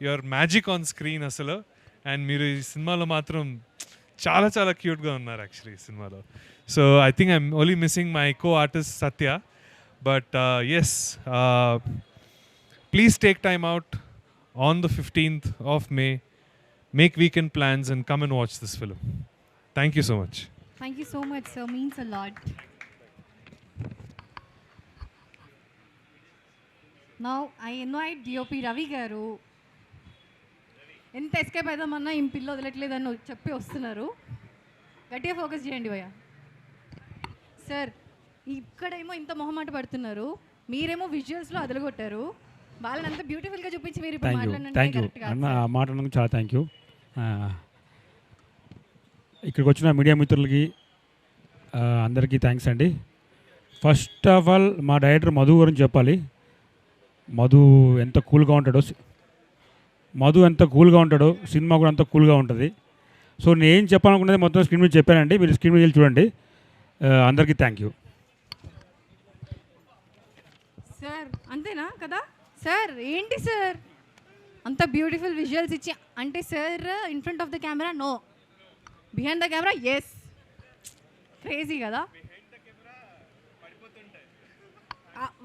You are magic on screen asala, and మీరు ఈ సినిమాలో మాత్రం చాలా చాలా క్యూట్గా ఉన్నారు actually ఈ సినిమాలో. So I think I'm only missing my co-artist Satya, but yes, please take time out on the 15th of May, make weekend plans and come and watch this film. Thank you so much. Thank you so much, sir. Means a lot. Now I invite DOP Ravi garu. ఎంత escape అవుదామన్నా ఈ పిల్ల వదలట్లేదని చెప్పి వస్తున్నారు. గట్టిగా focus చేయండి భయ్య. Sir, ఇక్కడేమో ఇంత మొహమాట పడుతున్నారు, మీరేమో విజువల్స్లో అదలగొట్టారు. వాళ్ళని అంత బ్యూటిఫుల్గా చూపించి మీరు ఇప్పుడు థ్యాంక్ యూ అన్న, ఆ మాట అన్నందుకు చాలా థ్యాంక్ యూ. ఇక్కడికి వచ్చిన మీడియా మిత్రులకి అందరికీ థ్యాంక్స్ అండి. ఫస్ట్ ఆఫ్ ఆల్ మా డైరెక్టర్ మధు గురించి చెప్పాలి. మధు ఎంత కూల్గా ఉంటాడో సినిమా కూడా అంత కూల్గా ఉంటుంది. సో నేను చెప్పాలనుకున్నది మొత్తం స్క్రీన్ మీద చెప్పానండి, మీరు స్క్రీన్ మీద వెళ్ళి చూడండి. అందరికీ థ్యాంక్ యూ. సార్ అంతేనా కదా సార్? ఏంటి సార్ అంత బ్యూటిఫుల్ విజువల్స్ ఇచ్చి, అంటే sir in front of the camera no, behind the camera yes. Crazy కదా.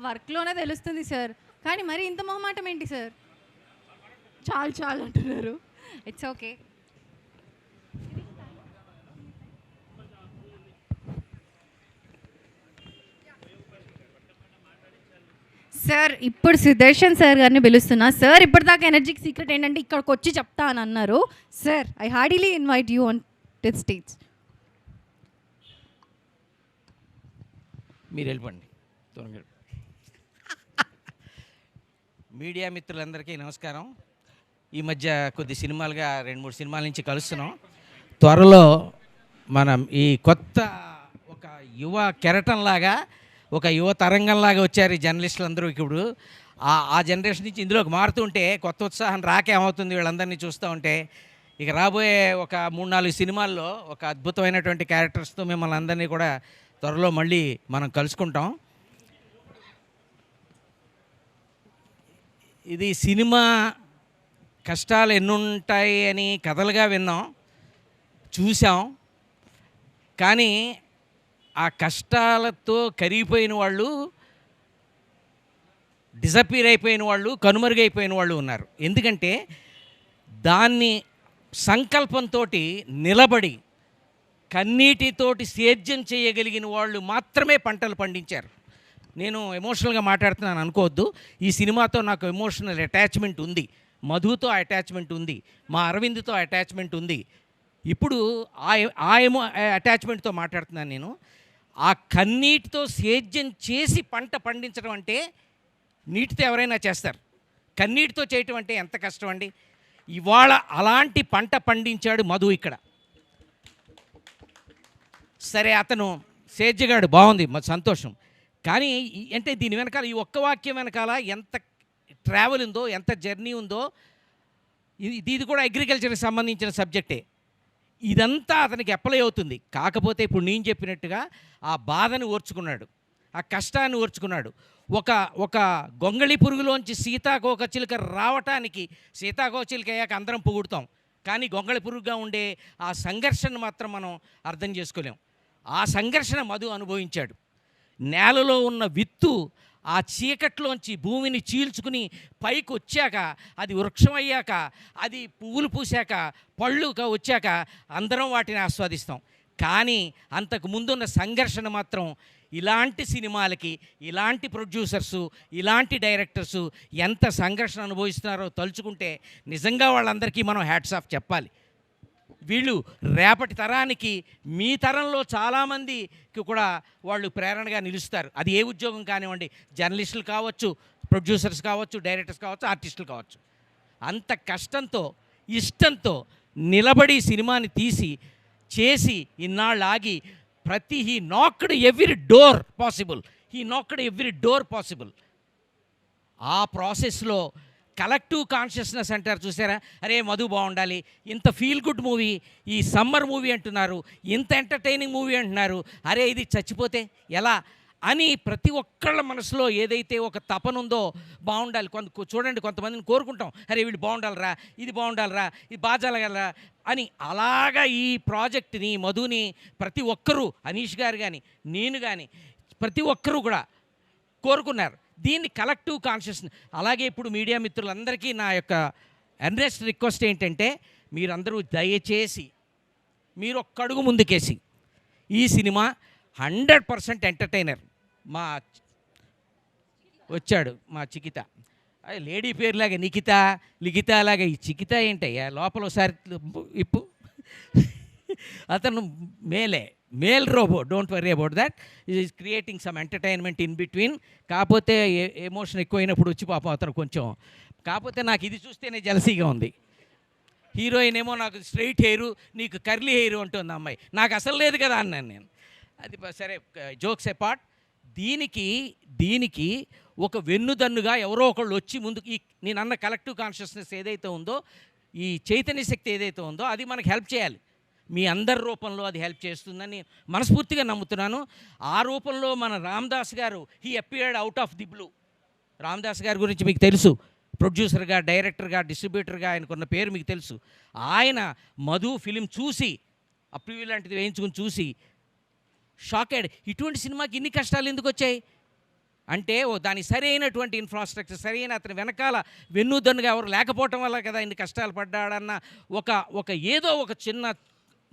వర్క్లోనే తెలుస్తుంది సార్, కానీ మరి ఇంత మొహమాటం ఏంటి సార్? చాలు చాలు అంటున్నారు. It's okay. సార్ ఇప్పుడు సుదర్శన్ సార్ గారిని పిలుస్తున్నా. సార్ ఇప్పటిదాకా ఎనర్జీకి సీక్రెట్ ఏంటంటే ఇక్కడికి వచ్చి చెప్తా అని అన్నారు. Sir I heartily invite you on this stage. మీరు వెళ్ళిపోండి. మీడియా మిత్రులందరికీ నమస్కారం. ఈ మధ్య కొద్ది సినిమాలుగా 2-3 సినిమాల నుంచి కలుస్తున్నాం. త్వరలో మనం ఈ కొత్త ఒక యువ కెరటంలాగా, ఒక యువ తరంగంలాగా వచ్చారు ఈ జర్నలిస్టులు అందరూ. ఇప్పుడు ఆ జనరేషన్ నుంచి ఇందులోకి మారుతుంటే కొత్త ఉత్సాహం రాకేమవుతుంది వీళ్ళందరినీ చూస్తూ ఉంటే. ఇక రాబోయే ఒక 3-4 సినిమాల్లో ఒక అద్భుతమైనటువంటి క్యారెక్టర్స్తో మిమ్మల్ని అందరినీ కూడా త్వరలో మళ్ళీ మనం కలుసుకుంటాం. ఇది సినిమా కష్టాలు ఎన్నుంటాయి అని కథలుగా విన్నాం, చూసాం. కానీ ఆ కష్టాలతో కరిగిపోయిన వాళ్ళు, డిసపీర్ అయిపోయిన వాళ్ళు, కనుమరుగైపోయిన వాళ్ళు ఉన్నారు. ఎందుకంటే దాన్ని సంకల్పంతో నిలబడి కన్నీటితోటి సేద్యం చేయగలిగిన వాళ్ళు మాత్రమే పంటలు పండించారు. నేను ఎమోషనల్గా మాట్లాడుతున్నాను అనుకోవద్దు. ఈ సినిమాతో నాకు ఎమోషనల్ అటాచ్మెంట్ ఉంది, మధుతో అటాచ్మెంట్ ఉంది, మా అరవింద్తో అటాచ్మెంట్ ఉంది. ఇప్పుడు అటాచ్మెంట్తో మాట్లాడుతున్నాను నేను. ఆ కన్నీటితో సేద్యం చేసి పంట పండించడం అంటే నీటితో ఎవరైనా చేస్తారు, కన్నీటితో చేయటం అంటే ఎంత కష్టం అండి. ఇవాళ అలాంటి పంట పండించాడు మధు ఇక్కడ. సరే, అతను సేద్యగాడు, బాగుంది, సంతోషం. కానీ అంటే దీని వెనకాల, ఈ ఒక్క వాక్యం వెనకాల ఎంత ట్రావెల్ ఉందో, ఎంత జర్నీ ఉందో. ఇది కూడా అగ్రికల్చర్కి సంబంధించిన సబ్జెక్టే. ఇదంతా అతనికి అప్లై అవుతుంది. కాకపోతే ఇప్పుడు నేను చెప్పినట్టుగా ఆ బాధను ఓర్చుకున్నాడు, ఆ కష్టాన్ని ఓర్చుకున్నాడు. ఒక గొంగళి పురుగులోంచి సీతాకోకచిలుక రావటానికి, సీతాకోకచిలుక అయ్యాక అందరం పొగుడుతాం, కానీ గొంగళి పురుగుగా ఉండే ఆ సంఘర్షణ మాత్రం మనం అర్థం చేసుకోలేం. ఆ సంఘర్షణ మధు అనుభవించాడు. నేలలో ఉన్న విత్తు ఆ చీకట్లోంచి భూమిని చీల్చుకుని పైకి వచ్చాక, అది వృక్షం అయ్యాక, అది పువ్వులు పూసాక, పళ్ళుగా వచ్చాక అందరం వాటిని ఆస్వాదిస్తాం. కానీ అంతకు ముందున్న సంఘర్షణ మాత్రం ఇలాంటి సినిమాలకి, ఇలాంటి ప్రొడ్యూసర్సు, ఇలాంటి డైరెక్టర్సు ఎంత సంఘర్షణ అనుభవిస్తున్నారో తలుచుకుంటే నిజంగా వాళ్ళందరికీ మనం హ్యాట్స్ ఆఫ్ చెప్పాలి. వీళ్ళు రేపటి తరానికి, మీ తరంలో చాలామందికి కూడా వాళ్ళు ప్రేరణగా నిలుస్తారు. అది ఏ ఉద్యోగం కానివ్వండి, జర్నలిస్టులు కావచ్చు, ప్రొడ్యూసర్స్ కావచ్చు, డైరెక్టర్స్ కావచ్చు, ఆర్టిస్టులు కావచ్చు. అంత కష్టంతో, ఇష్టంతో నిలబడి సినిమాని తీసి చేసి ఇన్నాళ్ళు ఆగి he knocked every door possible. ఆ ప్రాసెస్లో కలెక్టివ్ కాన్షియస్నెస్ అంటారు చూసారా, అరే మధు బాగుండాలి, ఇంత ఫీల్ గుడ్ మూవీ, ఈ సమ్మర్ మూవీ అంటున్నారు, ఇంత ఎంటర్టైనింగ్ మూవీ అంటున్నారు, అరే ఇది చచ్చిపోతే ఎలా అని ప్రతి ఒక్కళ్ళ మనసులో ఏదైతే ఒక తపన ఉందో, బాగుండాలి. చూడండి, కొంతమందిని కోరుకుంటాం, అరే వీళ్ళు బాగుండాలిరా, ఇది బాగుండాలిరా, ఇది బాజాలగలరా అని. అలాగా ఈ ప్రాజెక్ట్ని, మధుని ప్రతి ఒక్కరూ, అనీష్ గారు కానీ, నేను కానీ, ప్రతి ఒక్కరూ కూడా కోరుకున్నారు. దీన్ని కలెక్టివ్ కాన్షియస్నెస్. అలాగే ఇప్పుడు మీడియా మిత్రులందరికీ నా యొక్క ఎర్నెస్ట్ రిక్వెస్ట్ ఏంటంటే, మీరందరూ దయచేసి మీరు ఒక్క అడుగు ముందుకేసి, ఈ సినిమా 100% ఎంటర్టైనర్. వచ్చాడు మా చికిత, లేడీ పేరులాగా లిఖిత లాగా ఈ చికిత ఏంటయ్యా, లోపల ఒకసారి ఇప్పు. అతను male robo, don't worry about that. Is creating some entertainment in between. కాకపోతే ఎమోషన్ ఎక్కువైనప్పుడు వచ్చి పాపం అతను కొంచెం, కాకపోతే నాకు ఇది చూస్తేనే జలసీగా ఉంది. హీరోయిన్ ఏమో నాకు స్ట్రైట్ హెయిర్, నీకు కర్లీ హెయిర్ అంటుంది అమ్మాయి, నాకు అసలు లేదు కదా అన్నాను నేను. అది సరే, జోక్స్ అపార్ట్. దీనికి ఒక వెన్నుదన్నుగా ఎవరో ఒకళ్ళు వచ్చి ముందుకు, నేను అన్న కలెక్టివ్ కాన్షియస్నెస్ ఏదైతే ఉందో, ఈ చైతన్య శక్తి ఏదైతే ఉందో, అది మనకు హెల్ప్ చేయాలి. మీ అందరి రూపంలో అది హెల్ప్ చేస్తుందని మనస్ఫూర్తిగా నమ్ముతున్నాను. ఆ రూపంలో మన Ramadas garu, he appeared out of the blue. Ramadas గారి గురించి మీకు తెలుసు, ప్రొడ్యూసర్గా, డైరెక్టర్గా, డిస్ట్రిబ్యూటర్గా ఆయనకున్న పేరు మీకు తెలుసు. ఆయన మధు ఫిలిం చూసి, ఆ ప్రివ్యూ లాంటిది వేయించుకుని చూసి షాక్ అయ్యాడు. ఇటువంటి సినిమాకి ఇన్ని కష్టాలు ఎందుకు వచ్చాయి అంటే దాని సరైనటువంటి ఇన్ఫ్రాస్ట్రక్చర్, సరైన అతని వెనకాల వెన్నుదన్నుగా ఎవరు లేకపోవటం వల్ల కదా ఇన్ని కష్టాలు పడ్డాడన్న ఒక ఏదో ఒక చిన్న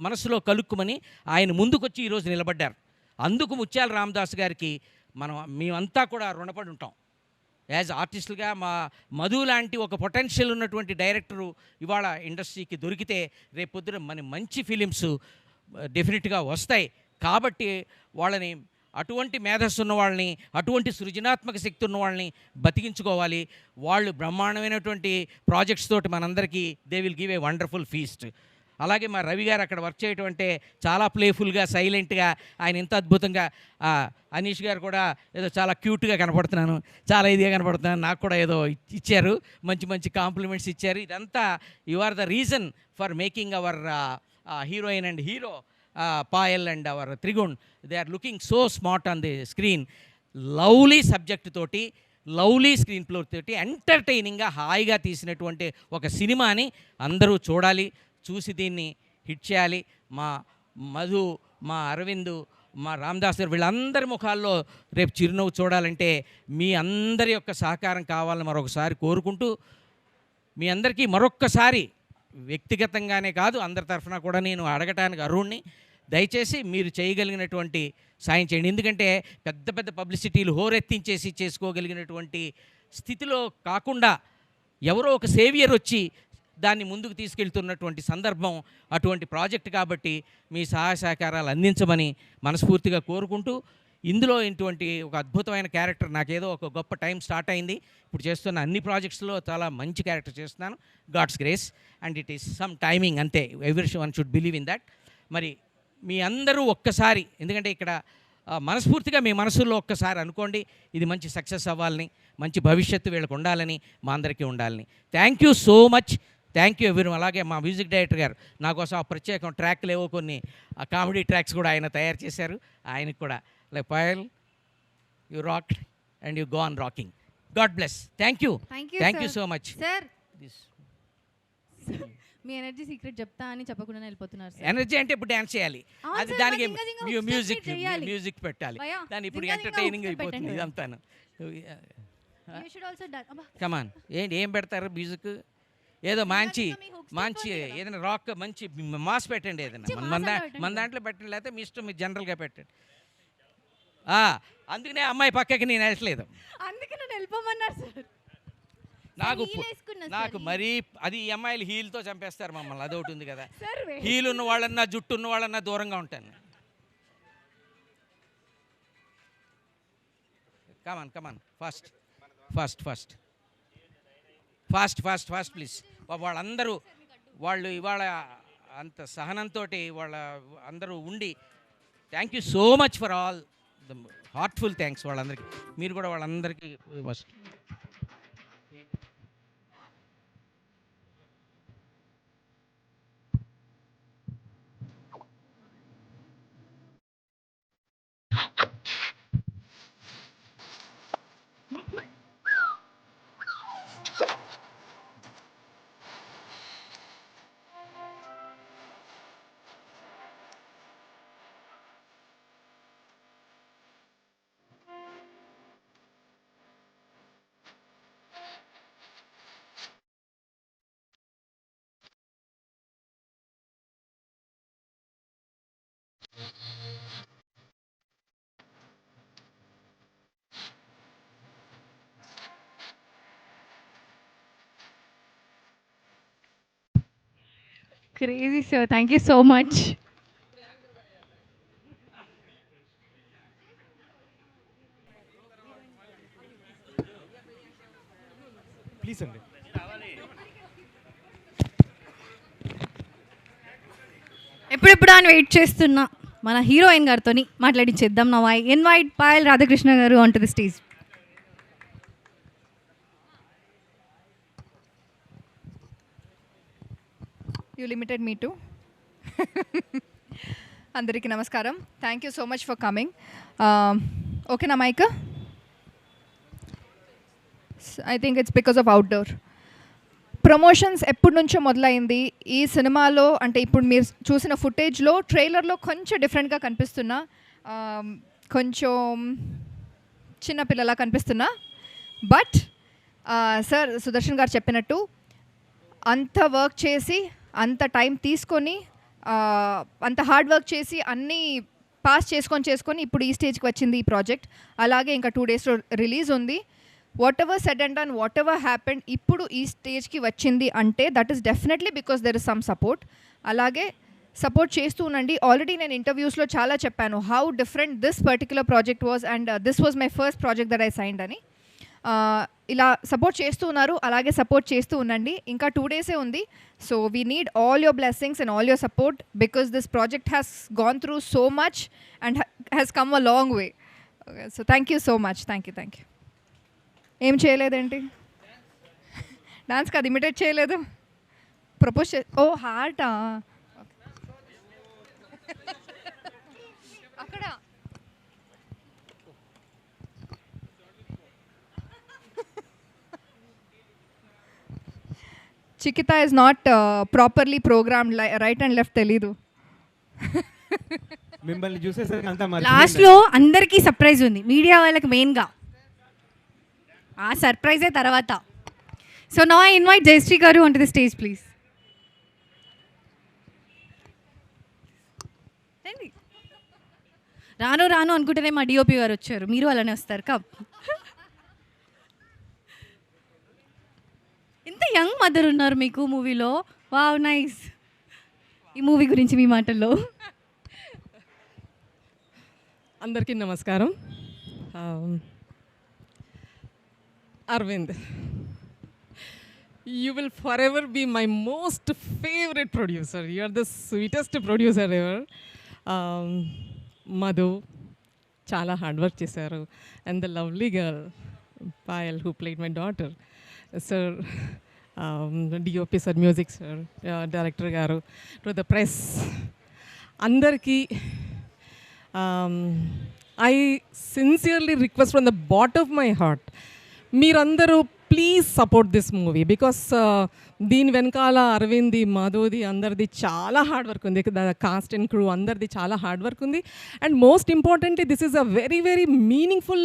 మనసులో కలుక్కుమని ఆయన ముందుకొచ్చి ఈరోజు నిలబడ్డారు. అందుకు ముత్యాల రామదాస్ గారికి మేమంతా కూడా రుణపడి ఉంటాం. యాజ్ ఆర్టిస్టులుగా మధు లాంటి ఒక పొటెన్షియల్ ఉన్నటువంటి డైరెక్టరు ఇవాళ ఇండస్ట్రీకి దొరికితే రేపొద్దున మంచి ఫిలిమ్స్ డెఫినెట్గా వస్తాయి. కాబట్టి వాళ్ళని, అటువంటి మేధస్సు ఉన్న వాళ్ళని, అటువంటి సృజనాత్మక శక్తి ఉన్న వాళ్ళని బతికించుకోవాలి. వాళ్ళు బ్రహ్మాండమైనటువంటి ప్రాజెక్ట్స్ తోటి మనందరికీ they will give a wonderful feast. అలాగే మా రవి గారు అక్కడ వర్క్ చేయటం అంటే చాలా ప్లేఫుల్గా, సైలెంట్గా, ఆయన ఇంత అద్భుతంగా, అనీష్ గారు కూడా ఏదో చాలా క్యూట్గా కనపడుతున్నాను, చాలా ఇదిగా కనపడుతున్నాను, నాకు కూడా ఏదో ఇచ్చారు, మంచి మంచి కాంప్లిమెంట్స్ ఇచ్చారు. ఇదంతా you are the reason for making our heroine and hero Payal and our Trigun. They are looking so smart on the screen. Lovely subject తోటి, లవ్లీ స్క్రీన్ ప్లే తోటి ఎంటర్టైనింగ్గా హాయిగా తీసినటువంటి ఒక సినిమాని అందరూ చూడాలి, చూసి దీన్ని హిట్ చేయాలి. మా మధు, మా అరవింద్, మా రామదాస్ గారు వీళ్ళందరి ముఖాల్లో రేపు చిరునవ్వు చూడాలంటే మీ అందరి యొక్క సహకారం కావాలని మరొకసారి కోరుకుంటూ, మీ అందరికీ మరొక్కసారి వ్యక్తిగతంగానే కాదు అందరి తరఫున కూడా నేను అడగటానికి అర్హుణ్ణి. దయచేసి మీరు చేయగలిగినటువంటి సాయం చేయండి. ఎందుకంటే పెద్ద పెద్ద పబ్లిసిటీలు హోరెత్తించేసి చేసుకోగలిగినటువంటి స్థితిలో కాకుండా ఎవరో ఒక సేవియర్ వచ్చి దాన్ని ముందుకు తీసుకెళ్తున్నటువంటి సందర్భం అటువంటి ప్రాజెక్ట్ కాబట్టి మీ సహాయ సహకారాలు అందించమని మనస్ఫూర్తిగా కోరుకుంటూ, ఇందులో ఇటువంటి ఒక అద్భుతమైన క్యారెక్టర్, నాకేదో ఒక గొప్ప టైం స్టార్ట్ అయింది. ఇప్పుడు చేస్తున్న అన్ని ప్రాజెక్ట్స్లో చాలా మంచి క్యారెక్టర్ చేస్తున్నాను, God's grace, and it is some timing అంతే. Everyone should believe in that. మరి మీ అందరూ ఒక్కసారి, ఎందుకంటే ఇక్కడ మనస్ఫూర్తిగా మీ మనసుల్లో ఒక్కసారి అనుకోండి, ఇది మంచి సక్సెస్ అవ్వాలని, మంచి భవిష్యత్తు వీళ్ళకు ఉండాలని, మా అందరికీ ఉండాలని. Thank you so much. Thank you ఎవరు. అలాగే మా మ్యూజిక్ డైరెక్టర్ గారు నా కోసం ఆ ప్రత్యేకం ట్రాక్లు ఏవో కొన్ని కామెడీ ట్రాక్స్ కూడా ఆయన తయారు చేశారు. ఆయనకు కూడా like Payal, you rock and you go on rocking. God bless. Thank you so much. Sir, మీ ఎనర్జీ సీక్రెట్ చెప్తా అని చెప్పకుండా వెళ్ళిపోతున్నారు. ఎనర్జీ అంటే ఇప్పుడు డ్యాన్స్ చేయాలి, అది దానికి మ్యూజిక్ పెట్టాలి, దాన్ని ఇప్పుడు ఎంటర్టైనింగ్ అయిపోతుంది ఇదంతాను. కమాన్, ఏం పెడతారు మ్యూజిక్? ఏదో మంచి ఏదైనా రాక్, మంచి మాస్ పెట్టండి, ఏదైనా మన దాంట్లో పెట్టండి, లేకపోతే మీ ఇష్టం, మీరు జనరల్గా పెట్టండి. అందుకనే అమ్మాయి పక్కకి నేను వెళ్ళట్లేదు, నాకు మరీ అది ఈ అమ్మాయిలు హీల్తో చంపేస్తారు మమ్మల్ని, అదొకటి ఉంది కదా. హీల్ ఉన్న వాళ్ళన్నా, జుట్టు ఉన్న వాళ్ళన్నా దూరంగా ఉంటాను. Come on fast please. వాళ్ళందరూ వాళ్ళు ఇవాళ అంత సహనంతో వాళ్ళ అందరూ ఉండి, thank you so much for all the heartful thanks వాళ్ళందరికీ. మీరు కూడా వాళ్ళందరికీ first. Crazy, sir. Thank you so much. Please అండి. ఎప్పుడెప్పుడు అని వెయిట్ చేస్తున్నా మన హీరోయిన్ గారితో మాట్లాడించేద్దాం. నా invite Payal Radhakrishna garu on to the stage. You limited me to. అందరికీ నమస్కారం. Thank you so much for coming. ఓకేనా mic? I think it's because of outdoor promotions ఎప్పటి నుంచో మొదలైంది ఈ సినిమాలో. అంటే ఇప్పుడు మీరు చూసిన ఫుటేజ్లో, ట్రైలర్లో కొంచెం డిఫరెంట్గా కనిపిస్తున్నా, కొంచెం చిన్న పిల్లలా కనిపిస్తున్నా. బట్ సార్ సుదర్శన్ గారు చెప్పినట్టు అంత వర్క్ చేసి, అంత టైం తీసుకొని, అంత హార్డ్ వర్క్ చేసి అన్నీ పాస్ చేసుకొని ఇప్పుడు ఈ స్టేజ్కి వచ్చింది ఈ ప్రాజెక్ట్. అలాగే ఇంకా 2 daysలో రిలీజ్ ఉంది. What ever said and done, what ever happened, ఇప్పుడు ఈ స్టేజ్కి వచ్చింది అంటే that is definitely because there is some support. అలాగే సపోర్ట్ చేస్తూ ఉండండి. ఆల్రెడీ నేను ఇంటర్వ్యూస్లో చాలా చెప్పాను how different this particular project was and this was my first project that I signed అని. ఇలా సపోర్ట్ చేస్తూ ఉన్నారు, అలాగే సపోర్ట్ చేస్తూ ఉండండి. ఇంకా 2 days ఉంది. So we need all your blessings and all your support because this project has gone through so much and has come a long way. So thank you so much. Thank you. ఏం చేయలేదేంటి? Dance కాదు, imitate చేయలేదు. Propose ఓ హార్టా అక్కడ Chikita is not properly programmed, right and left తెలీదు. మిమ్మల్ని చూసేసరికి అంతా లాస్ట్లో అందరికీ సర్ప్రైజ్ ఉంది, మీడియా వాళ్ళకి మెయిన్గా. ఆ సర్ప్రైజే తర్వాత. So now I invite Jayashree garu on to the stage please. రాను అనుకుంటేనే మా డిఓపి గారు వచ్చారు, మీరు అలానే వస్తారు. ఎంత యంగ్ మదర్ ఉన్నారు మీకు మూవీలో. Wow, nice. ఈ మూవీ గురించి మీ మాటల్లో. అందరికీ నమస్కారం. Aravind, you will forever be my most favorite producer. You are the sweetest producer ever. Madhu, చాలా హార్డ్ వర్క్ చేశారు. And the lovely girl Payal who played my daughter. Sir, DOP sir, music sir, director garu, to the press అందరికీ I sincerely request from the bottom of my heart, మీరందరూ please support this movie because దీని వెనకాల అరవింద్ది, మధుది అందరిది చాలా hard work ఉంది. The cast and crew అందరిది చాలా హార్డ్ వర్క్ ఉంది. And most importantly this is a very very meaningful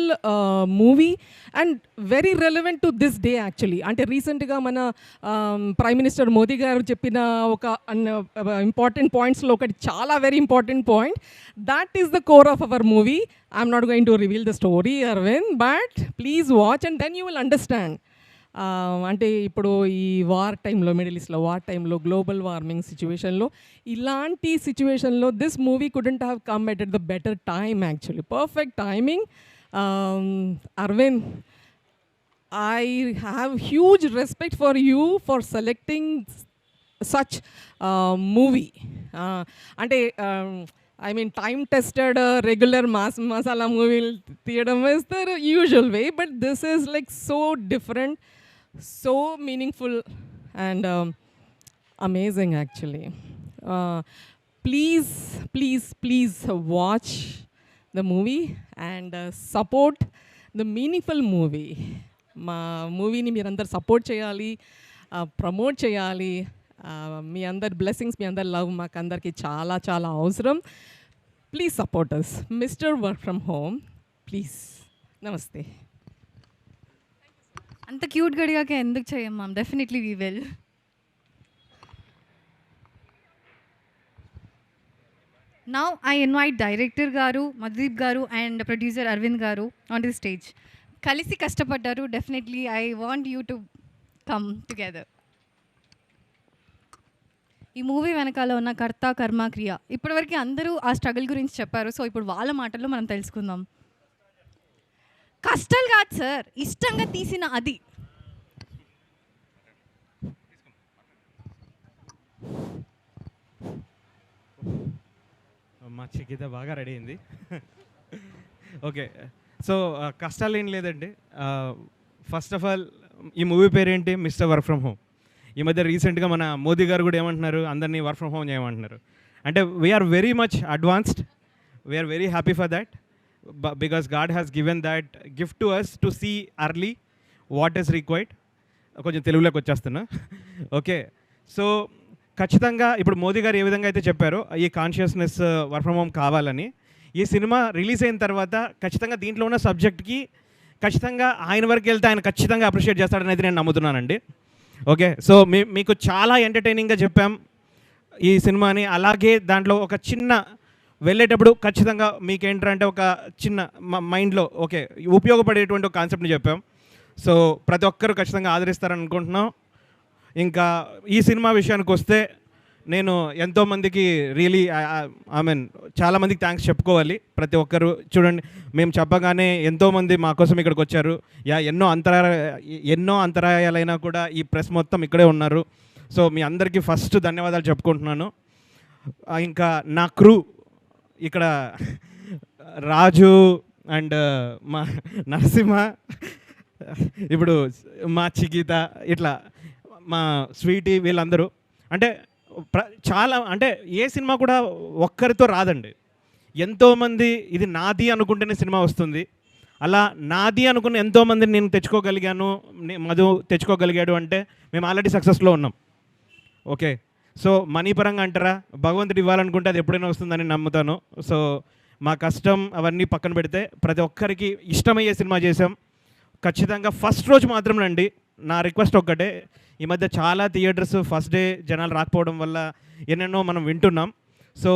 movie and very relevant to this day actually. అంటే రీసెంట్గా మన ప్రైమ్ మినిస్టర్ మోదీ గారు చెప్పిన ఒక ఇంపార్టెంట్ పాయింట్స్లో ఒకటి చాలా very important point, that is the core of our movie. I'm not going to reveal the story Aravind, but please watch and then you will understand. అంటే ఇప్పుడు ఈ వార్ టైంలో, మిడిల్ ఈస్ట్లో వార్ టైంలో, గ్లోబల్ వార్మింగ్ సిచ్యువేషన్లో, ఇలాంటి సిచ్యువేషన్లో this movie couldn't have come at the better time actually. Perfect timing. Aravind, I have huge respect for you for selecting such movie. అంటే I mean time-tested regular masala movie theater is the usual way, but this is like so different, so meaningful and amazing actually. Please watch the movie and support the meaningful movie. మా మూవీని మీరందరు support చేయాలి, promote చేయాలి. మీ అందరి blessings, మీ అందరి love మాకు అందరికీ చాలా చాలా అవసరం. Please support us. Mister work from home, please. నమస్తే. అంత క్యూట్ గడిగాక ఎందుకు చేయం ma'am? Definitely we will. Now I invite director garu Madhudeep గారు అండ్ ప్రొడ్యూసర్ అరవింద్ గారు ఆన్ ది స్టేజ్. కలిసి కష్టపడ్డారు. Definitely I want you to come together. ఈ మూవీ వెనకాల ఉన్న కర్త కర్మ క్రియ, ఇప్పటివరకు అందరూ ఆ స్ట్రగుల్ గురించి చెప్పారు. సో ఇప్పుడు వాళ్ళ మాటల్లో మనం తెలుసుకుందాం. కష్టాలు కాదు సార్, ఇష్టంగా తీసిన అది. మా చికిత బాగా రెడీ అయింది. ఓకే, సో కష్టాలు ఏం లేదండి. ఫస్ట్ ఆఫ్ ఆల్ ఈ మూవీ పేరేంటి? Mister work from home. ఈ మధ్య రీసెంట్గా మన మోదీ గారు కూడా ఏమంటున్నారు, అందరినీ వర్క్ ఫ్రమ్ హోమ్ చేయమంటున్నారు. అంటే we are very much advanced, we are very happy for that because God has given that gift to us to see early what is required. కొంచెం తెలుగులోకి వచ్చేస్తున్నా. ఓకే, సో ఖచ్చితంగా ఇప్పుడు మోదీ గారు ఏ విధంగా అయితే చెప్పారో ఈ కాన్షియస్నెస్ వర్క్ ఫ్రమ్ హోమ్ కావాలని, ఈ సినిమా రిలీజ్ అయిన తర్వాత ఖచ్చితంగా దీంట్లో ఉన్న సబ్జెక్ట్కి ఖచ్చితంగా ఆయన వరకు వెళ్తే ఆయన ఖచ్చితంగా అప్రిషియేట్ చేస్తాడని అయితే నేను నమ్ముతున్నానండి. ఓకే, సో మీకు చాలా ఎంటర్టైనింగ్గా చెప్పాం ఈ సినిమాని. అలాగే దాంట్లో ఒక చిన్న వెళ్ళేటప్పుడు ఖచ్చితంగా మీకు ఏంటంటే ఒక చిన్న మైండ్లో ఓకే ఉపయోగపడేటువంటి ఒక కాన్సెప్ట్ని చెప్పాం. సో ప్రతి ఒక్కరు ఖచ్చితంగా ఆదరిస్తారని అనుకుంటున్నాం. ఇంకా ఈ సినిమా విషయానికి వస్తే నేను ఎంతోమందికి రియలీ ఐ మీన్ చాలామందికి థ్యాంక్స్ చెప్పుకోవాలి. ప్రతి ఒక్కరు చూడండి, మేము చెప్పగానే ఎంతోమంది మా కోసం ఇక్కడికి వచ్చారు. ఎన్నో అంతరాయాలైనా కూడా ఈ ప్రెస్ మొత్తం ఇక్కడే ఉన్నారు. సో మీ అందరికీ ఫస్ట్ ధన్యవాదాలు చెప్పుకుంటున్నాను. ఇంకా నా క్రూ ఇక్కడ రాజు అండ్ మా నరసింహ, ఇప్పుడు మా చిగీత, ఇట్లా మా స్వీటీ, వీళ్ళందరూ అంటే చాలా అంటే ఏ సినిమా కూడా ఒక్కరితో రాదండి. ఎంతోమంది ఇది నాది అనుకుంటేనే సినిమా వస్తుంది. అలా నాది అనుకున్న ఎంతోమందిని నేను తెచ్చుకోగలిగాను, మధు తెచ్చుకోగలిగాడు అంటే మేము ఆల్రెడీ సక్సెస్లో ఉన్నాం. ఓకే, సో మనీ పరంగా అంటారా, భగవంతుడు ఇవ్వాలనుకుంటే అది ఎప్పుడైనా వస్తుందని నమ్ముతాను. సో మా కష్టం అవన్నీ పక్కన పెడితే ప్రతి ఒక్కరికి ఇష్టమయ్యే సినిమా చేసాం. ఖచ్చితంగా ఫస్ట్ రోజు మాత్రం రండి. నా రిక్వెస్ట్ ఒక్కటే, ఈ మధ్య చాలా థియేటర్స్ ఫస్ట్ డే జనాలు రాకపోవడం వల్ల ఎన్నెన్నో మనం వింటున్నాం. సో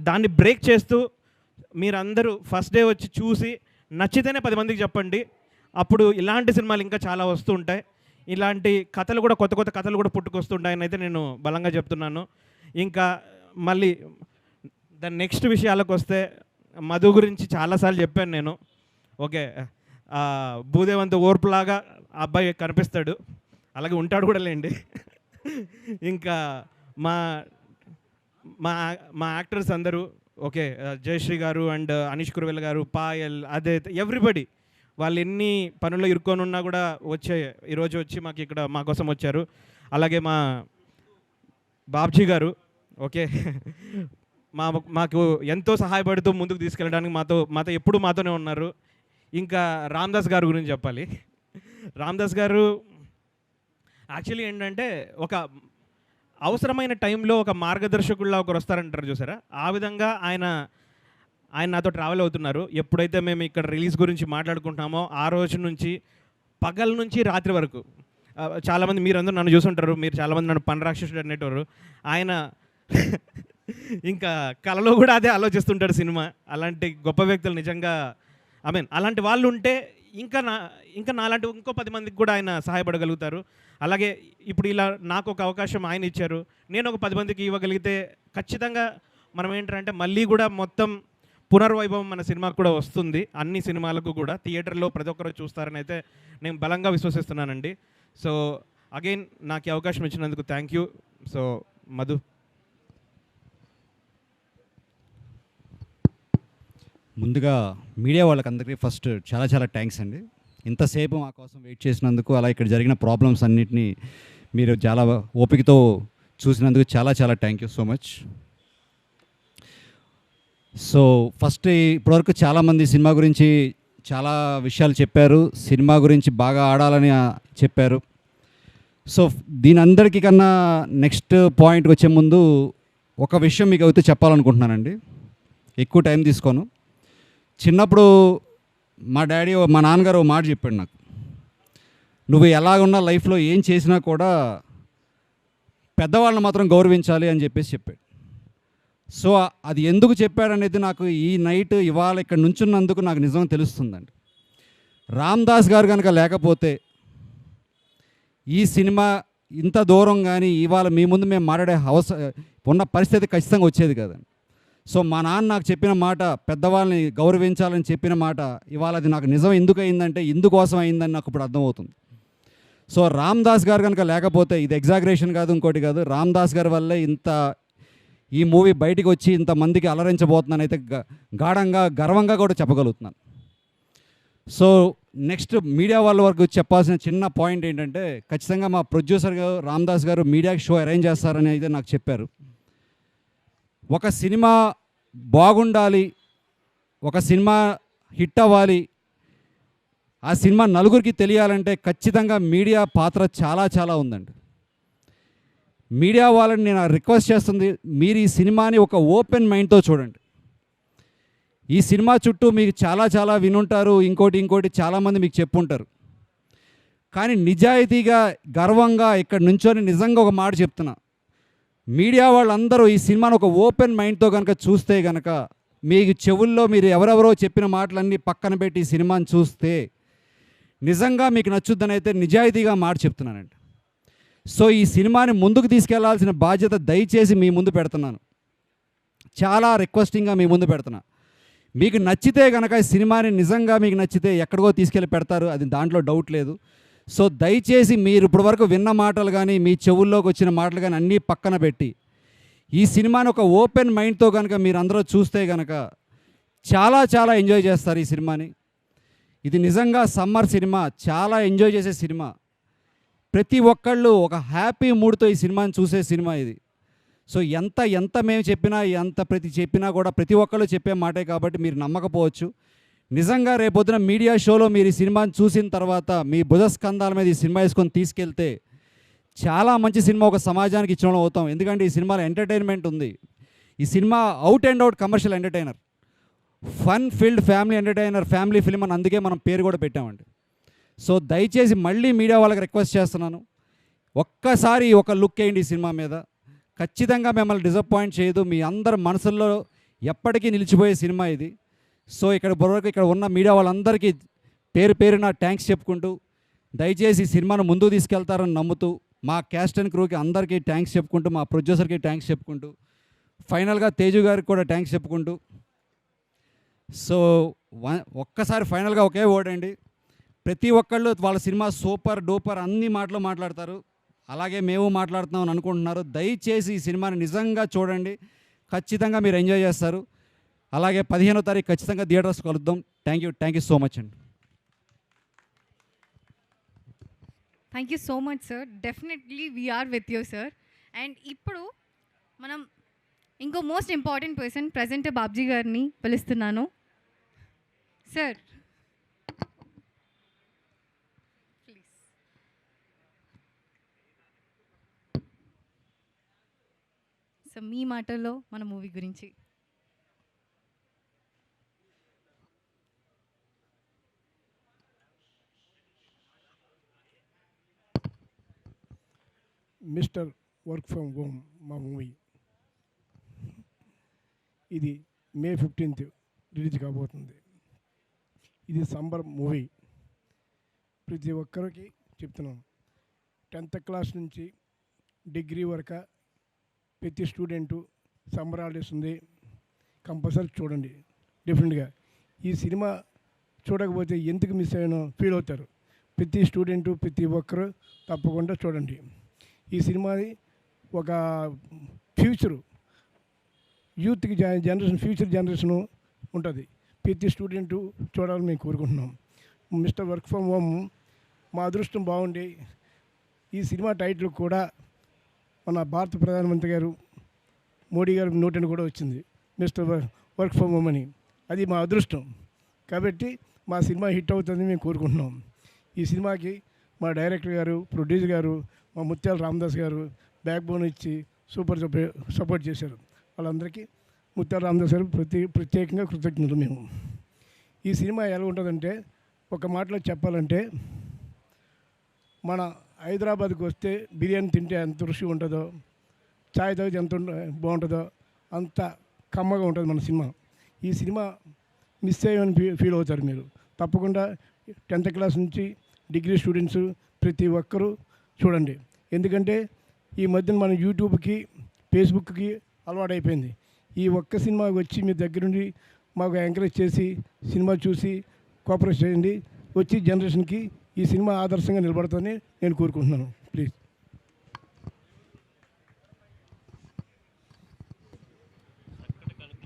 దాన్ని బ్రేక్ చేస్తూ మీరందరూ ఫస్ట్ డే వచ్చి చూసి నచ్చితేనే 10 మందికి చెప్పండి. అప్పుడు ఇలాంటి సినిమాలు ఇంకా చాలా వస్తూ ఉంటాయి. ఇలాంటి కథలు కూడా కొత్త కొత్త కథలు కూడా పుట్టుకొస్తుంటాయని అయితే నేను బలంగా చెప్తున్నాను. ఇంకా మళ్ళీ దాని నెక్స్ట్ విషయాలకు వస్తే మధు గురించి చాలాసార్లు చెప్పాను నేను. ఓకే, భూదేవంత ఓర్పులాగా అబ్బాయి కనిపిస్తాడు, అలాగే ఉంటాడు కూడా లేండి. ఇంకా మా మా మా యాక్టర్స్ అందరూ ఓకే, జయశ్రీ గారు అండ్ అనీష్ కురవేల గారు, పాయల్, అదే ఎవ్రీబడి, వాళ్ళు ఎన్ని పనుల్లో ఇరుక్కొని ఉన్నా కూడా ఈరోజు వచ్చి మాకు ఇక్కడ మా కోసం వచ్చారు. అలాగే మా బాబ్జీ గారు ఓకే, మాకు ఎంతో సహాయపడుతూ ముందుకు తీసుకెళ్ళడానికి మాతో ఎప్పుడు మాతోనే ఉన్నారు. ఇంకా రామ్దాస్ గారు గురించి చెప్పాలి. రామ్దాస్ గారు యాక్చువల్లీ ఏంటంటే ఒక అవసరమైన టైంలో ఒక మార్గదర్శకుల్లా ఒకరు వస్తారంటారు చూసారా, ఆ విధంగా ఆయన నాతో ట్రావెల్ అవుతున్నారు. ఎప్పుడైతే మేము ఇక్కడ రిలీజ్ గురించి మాట్లాడుకుంటున్నామో ఆ రోజు నుంచి పగల నుంచి రాత్రి వరకు చాలామంది మీరందరూ నన్ను చూసుంటారు, మీరు చాలామంది నన్ను పని రాక్షసుడు అనేటవారు. ఆయన ఇంకా కళలో కూడా అదే ఆలోచిస్తుంటారు సినిమా. అలాంటి గొప్ప వ్యక్తులు నిజంగా ఐ మీన్ అలాంటి వాళ్ళు ఉంటే ఇంకా నాలాంటి ఇంకో 10 మందికి కూడా ఆయన సహాయపడగలుగుతారు. అలాగే ఇప్పుడు ఇలా నాకు ఒక అవకాశం ఆయన ఇచ్చారు, నేను ఒక 10 మందికి ఇవ్వగలిగితే ఖచ్చితంగా మనం ఏంటంటే మళ్ళీ కూడా మొత్తం పునర్వైభవం మన సినిమాకు కూడా వస్తుంది. అన్ని సినిమాలకు కూడా థియేటర్లో ప్రతి ఒక్కరు చూస్తారని అయితే నేను బలంగా విశ్వసిస్తున్నానండి. సో అగైన్ నాకు ఈ అవకాశం ఇచ్చినందుకు థ్యాంక్ యూ. సో మధు. ముందుగా మీడియా వాళ్ళకందరికీ ఫస్ట్ చాలా చాలా థ్యాంక్స్ అండి. ఇంతసేపు మా కోసం వెయిట్ చేసినందుకు, అలా ఇక్కడ జరిగిన ప్రాబ్లమ్స్ అన్నిటినీ మీరు చాలా ఓపికతో చూసినందుకు చాలా చాలా thank you so much. So first ఇప్పటివరకు చాలామంది సినిమా గురించి చాలా విషయాలు చెప్పారు, సినిమా గురించి బాగా ఆడాలని చెప్పారు. సో దీని అందరికీ కన్నా నెక్స్ట్ పాయింట్కి వచ్చే ముందు ఒక విషయం మీకు అయితే చెప్పాలనుకుంటున్నానండి, ఎక్కువ టైం తీసుకోను. చిన్నప్పుడు మా నాన్నగారు ఒక మాట చెప్పాడు నాకు, నువ్వు ఎలాగున్నా లైఫ్లో ఏం చేసినా కూడా పెద్దవాళ్ళని మాత్రం గౌరవించాలి అని చెప్పాడు. సో అది ఎందుకు చెప్పాడనేది నాకు ఈ నైట్ ఇవాళ ఇక్కడ నుంచున్నందుకు నాకు నిజంగా తెలుస్తుందండి. రామ్దాస్ గారు కనుక లేకపోతే ఈ సినిమా ఇంత దూరం కానీ ఇవాళ మీ ముందు మేము మాట్లాడే ఉన్న పరిస్థితి ఖచ్చితంగా వచ్చేది కదండి. సో మా నాన్న నాకు చెప్పిన మాట, పెద్దవాళ్ళని గౌరవించాలని చెప్పిన మాట, ఇవాళ అది నాకు నిజం ఎందుకు అయిందంటే ఇందుకోసం అయిందని నాకు ఇప్పుడు అర్థమవుతుంది. సో రామ్దాస్ గారు కనుక లేకపోతే, ఇది ఎగ్జాగరేషన్ కాదు, ఇంకోటి కాదు, రామ్దాస్ గారి వల్లే ఈ మూవీ బయటికి వచ్చి ఇంతమందికి అలరించబోతున్నాను అయితే గాఢంగా గర్వంగా కూడా చెప్పగలుగుతున్నాను. సో నెక్స్ట్ మీడియా వాళ్ళ వరకు చెప్పాల్సిన చిన్న పాయింట్ ఏంటంటే, ఖచ్చితంగా మా ప్రొడ్యూసర్ గారు రామ్దాస్ గారు మీడియాకి షో అరేంజ్ చేస్తారని అయితే నాకు చెప్పారు. ఒక సినిమా బాగుండాలి, ఒక సినిమా హిట్ అవ్వాలి, ఆ సినిమా నలుగురికి తెలియాలంటే ఖచ్చితంగా మీడియా పాత్ర చాలా చాలా ఉందండి. మీడియా వాళ్ళని నేను రిక్వెస్ట్ చేస్తుంది, మీరు ఈ సినిమాని ఒక ఓపెన్ మైండ్తో చూడండి. ఈ సినిమా చుట్టూ మీకు చాలా చాలా వినుంటారు, ఇంకోటి చాలామంది మీకు చెప్పుంటారు. కానీ నిజాయితీగా గర్వంగా ఇక్కడ నుంచొని నిజంగా ఒక మాట చెప్తున్నా, మీడియా వాళ్ళందరూ ఈ సినిమాను ఒక ఓపెన్ మైండ్తో కనుక చూస్తే కనుక మీకు చెవుల్లో మీరు ఎవరెవరో చెప్పిన మాటలన్నీ పక్కన పెట్టి ఈ సినిమాని చూస్తే నిజంగా మీకు నచ్చుద్దని అయితే నిజాయితీగా మాట చెప్తున్నానండి. సో ఈ సినిమాని ముందుకు తీసుకెళ్లాల్సిన బాధ్యత దయచేసి మీ ముందు పెడుతున్నాను, చాలా రిక్వెస్టింగ్గా మీ ముందు పెడుతున్నా. మీకు నచ్చితే కనుక ఈ సినిమాని నిజంగా మీకు నచ్చితే ఎక్కడికో తీసుకెళ్ళి పెడతారు, అది దాంట్లో డౌట్ లేదు. సో దయచేసి మీరు ఇప్పటివరకు విన్న మాటలు కానీ మీ చెవుల్లోకి వచ్చిన మాటలు కానీ అన్నీ పక్కన పెట్టి ఈ సినిమాని ఒక ఓపెన్ మైండ్తో కనుక మీరు అందరూ చూస్తే కనుక చాలా చాలా ఎంజాయ్ చేస్తారు ఈ సినిమాని. ఇది నిజంగా సమ్మర్ సినిమా, చాలా ఎంజాయ్ చేసే సినిమా. ప్రతి ఒక్కళ్ళు ఒక హ్యాపీ మూడ్తో ఈ సినిమాని చూసే సినిమా ఇది. సో ఎంత మేము చెప్పినా చెప్పినా కూడా ప్రతి ఒక్కళ్ళు చెప్పే మాటే కాబట్టి మీరు నమ్మకపోవచ్చు. నిజంగా రేపొద్దున మీడియా షోలో మీరు ఈ సినిమాని చూసిన తర్వాత మీ భుజస్కంధాల మీద ఈ సినిమా వేసుకొని తీసుకెళ్తే చాలా మంచి సినిమా ఒక సమాజానికి ఇచ్చిన వాళ్ళం అవుతాం. ఎందుకంటే ఈ సినిమాలో ఎంటర్టైన్మెంట్ ఉంది. ఈ cinema out and out commercial entertainer, fun field family entertainer, family film అని అందుకే మనం పేరు కూడా పెట్టామండి. సో దయచేసి మళ్ళీ మీడియా వాళ్ళకి రిక్వెస్ట్ చేస్తున్నాను, ఒక్కసారి ఒక లుక్ వేయండి ఈ సినిమా మీద. ఖచ్చితంగా మిమ్మల్ని డిసప్పాయింట్ చేయదు, మీ అందరి మనసుల్లో ఎప్పటికీ నిలిచిపోయే సినిమా ఇది. సో ఇక్కడ ఉన్న మీడియా వాళ్ళందరికీ పేరున థ్యాంక్స్ చెప్పుకుంటూ, దయచేసి ఈ సినిమాను ముందుకు తీసుకెళ్తారని నమ్ముతూ, మా క్యాస్ట్ అండ్ క్రూకి అందరికీ థ్యాంక్స్ చెప్పుకుంటూ, మా ప్రొడ్యూసర్కి థ్యాంక్స్ చెప్పుకుంటూ, ఫైనల్గా తేజు గారికి కూడా థ్యాంక్స్ చెప్పుకుంటూ, సో ఒక్కసారి ఫైనల్గా ఒకే వర్డ్ అండి, ప్రతి ఒక్కళ్ళు వాళ్ళ సినిమా సూపర్ డూపర్ అన్ని మాటలు మాట్లాడతారు, అలాగే మేము మాట్లాడుతున్నాం అని అనుకుంటున్నారు. దయచేసి ఈ సినిమాని నిజంగా చూడండి, ఖచ్చితంగా మీరు ఎంజాయ్ చేస్తారు. అలాగే 15వ తారీఖు ఖచ్చితంగా థియేటర్స్ కలుద్దాం. థ్యాంక్ యూ సో మచ్ అండి. Thank you so much sir, definitely we are with you sir. And ఇప్పుడు మనం ఇంకో most important person present Babji గారిని పిలుస్తున్నాను. Sir please. సో మీ మాటల్లో మన మూవీ గురించి. మిస్టర్ వర్క్ ఫ్రమ్ హోమ్ మా మూవీ ఇది May 15th రిలీజ్ కాబోతుంది. ఇది సమ్మర్ మూవీ. ప్రతి ఒక్కరికి చెప్తున్నాం, 10th క్లాస్ నుంచి డిగ్రీ వరకు ప్రతి స్టూడెంటు సమ్మర్ హాలిడేస్ ఉంది, కంపల్సరీ చూడండి డెఫినెట్గా. ఈ సినిమా చూడకపోతే ఎందుకు మిస్ అయ్యానో ఫీల్ అవుతారు. ప్రతి స్టూడెంటు ప్రతి ఒక్కరు తప్పకుండా చూడండి. ఈ సినిమాది ఒక ఫ్యూచరు, యూత్కి ఫ్యూచర్ జనరేషను ఉంటుంది. ప్రతి స్టూడెంటు చూడాలని మేము కోరుకుంటున్నాం. మిస్టర్ వర్క్ ఫ్రమ్ హోమ్ మా అదృష్టం బాగుండి ఈ సినిమా టైటిల్ కూడా మన భారత ప్రధానమంత్రి గారు మోడీ గారు నోటని కూడా వచ్చింది, మిస్టర్ వర్క్ ఫ్రమ్ హోమ్ అని. అది మా అదృష్టం కాబట్టి మా సినిమా హిట్ అవుతుందని మేము కోరుకుంటున్నాం. ఈ సినిమాకి మా డైరెక్టర్ గారు, ప్రొడ్యూసర్ గారు, మా ముత్యాల రామదాస్ గారు బ్యాక్ బోన్ ఇచ్చి సూపర్ సపోర్ట్ చేశారు. వాళ్ళందరికీ ముత్యాల రామదాస్ గారు ప్రత్యేకంగా కృతజ్ఞతలు. మేము ఈ సినిమా ఎలా ఉంటుందంటే, ఒక మాటలో చెప్పాలంటే, మన హైదరాబాద్కి వస్తే బిర్యానీ తింటే ఎంత రుచి ఉంటుందో, చాయ్ తాగితే ఎంత బాగుంటుందో అంత కమ్మగా ఉంటుంది మన సినిమా. ఈ సినిమా మిస్ అయ్యమని ఫీల్ అవుతారు మీరు. తప్పకుండా 10th క్లాస్ నుంచి డిగ్రీ స్టూడెంట్స్ ప్రతి ఒక్కరూ చూడండి. ఎందుకంటే ఈ మధ్యన మన యూట్యూబ్కి ఫేస్బుక్కి అలవాటైపోయింది. ఈ ఒక్క సినిమాకి వచ్చి మీ దగ్గరుండి మాకు ఎంకరేజ్ చేసి సినిమా చూసి కోఆపరేట్ చేయండి. వచ్చి జనరేషన్కి ఈ సినిమా ఆదర్శంగా నిలబడుతుందని నేను కోరుకుంటున్నాను. Please.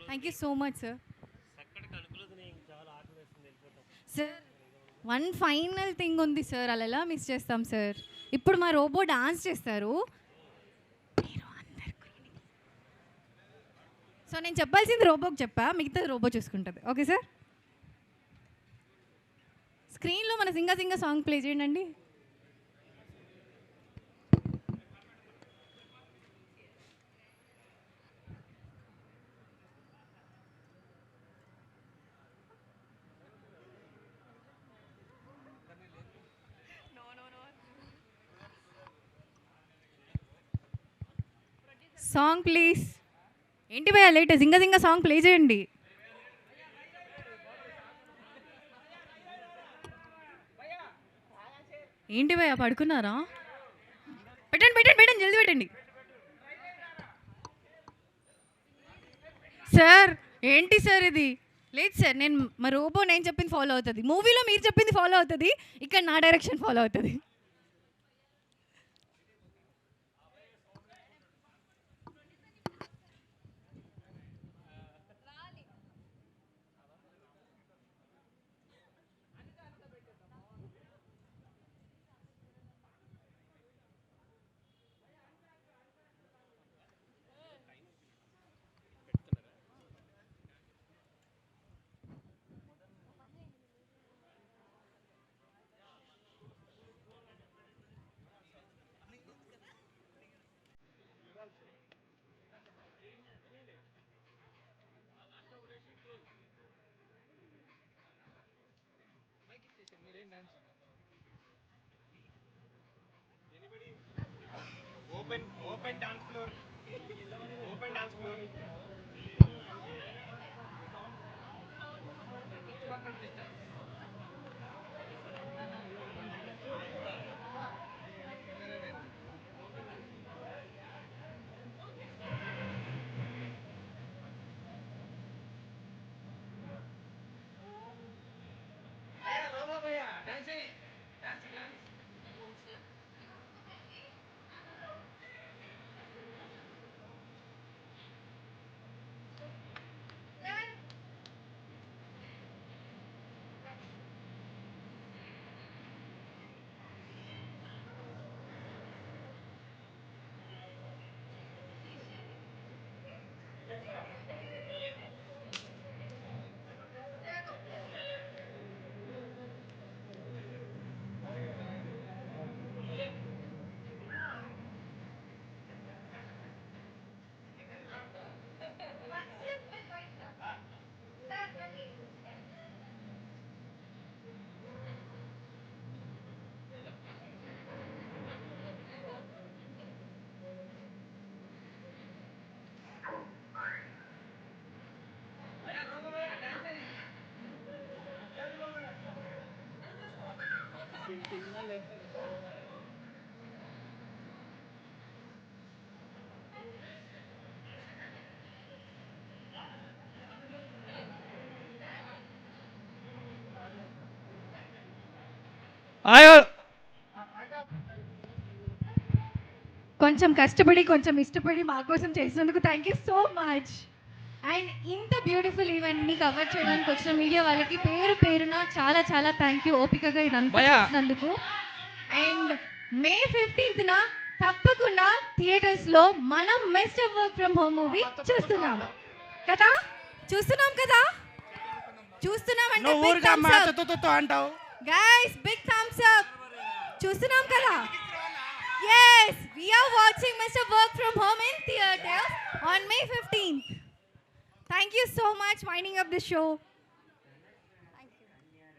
Thank you so much sir. Sir one final thing ఉంది సార్, అలా ఎలా మిస్ చేస్తాం సార్. ఇప్పుడు మా రోబో డాన్స్ చేస్తారు, సో నేను చెప్పాల్సింది రోబోకి చెప్పా, మిగతాది రోబో చూసుకుంటుంది. ఓకే సార్, స్క్రీన్లో మన సింగ సాంగ్ ప్లే చేయండి. Song please. ఏంటి భయ్యా లేట్? జింగ జింగ సాంగ్ ప్లే చేయండి. ఏంటి భయ్యా పడుకున్నారా? పెట్టండి పెట్టండి పెట్టండి, జల్దీ పెట్టండి. సార్ ఏంటి సార్ ఇది? లేదు సార్, నేను మా రోబో నేను చెప్పింది ఫాలో అవుతుంది. మూవీలో మీరు చెప్పింది ఫాలో అవుతుంది, ఇక్కడ నా డైరెక్షన్ ఫాలో అవుతుంది. Open dance floor. Open dance floor. కొంచెం కష్టపడి కొంచెం ఇష్టపడి మా కోసం చేసినందుకు thank you so much. And ఇంత బ్యూటిఫుల్ ఈవెంట్ని కవర్ చేయడానికి వచ్చిన మీడియా వాళ్ళకి పేరు పేరున చాలా చాలా థ్యాంక్ యూ ఓపికగా ఇదంతా చేసినందుకు. అండ్ మే 15న తప్పకుండా థియేటర్స్లో మనం mister work from home movie చూస్తున్నాం కదా. చూస్తున్నామంటే అంటావు గైస్, బిగ్ థమ్స్ అప్. చూస్తున్నాం కదా. Yes, we are watching Mr. Work from Home in theaters on May 15th. Thank you so much for winding up the show.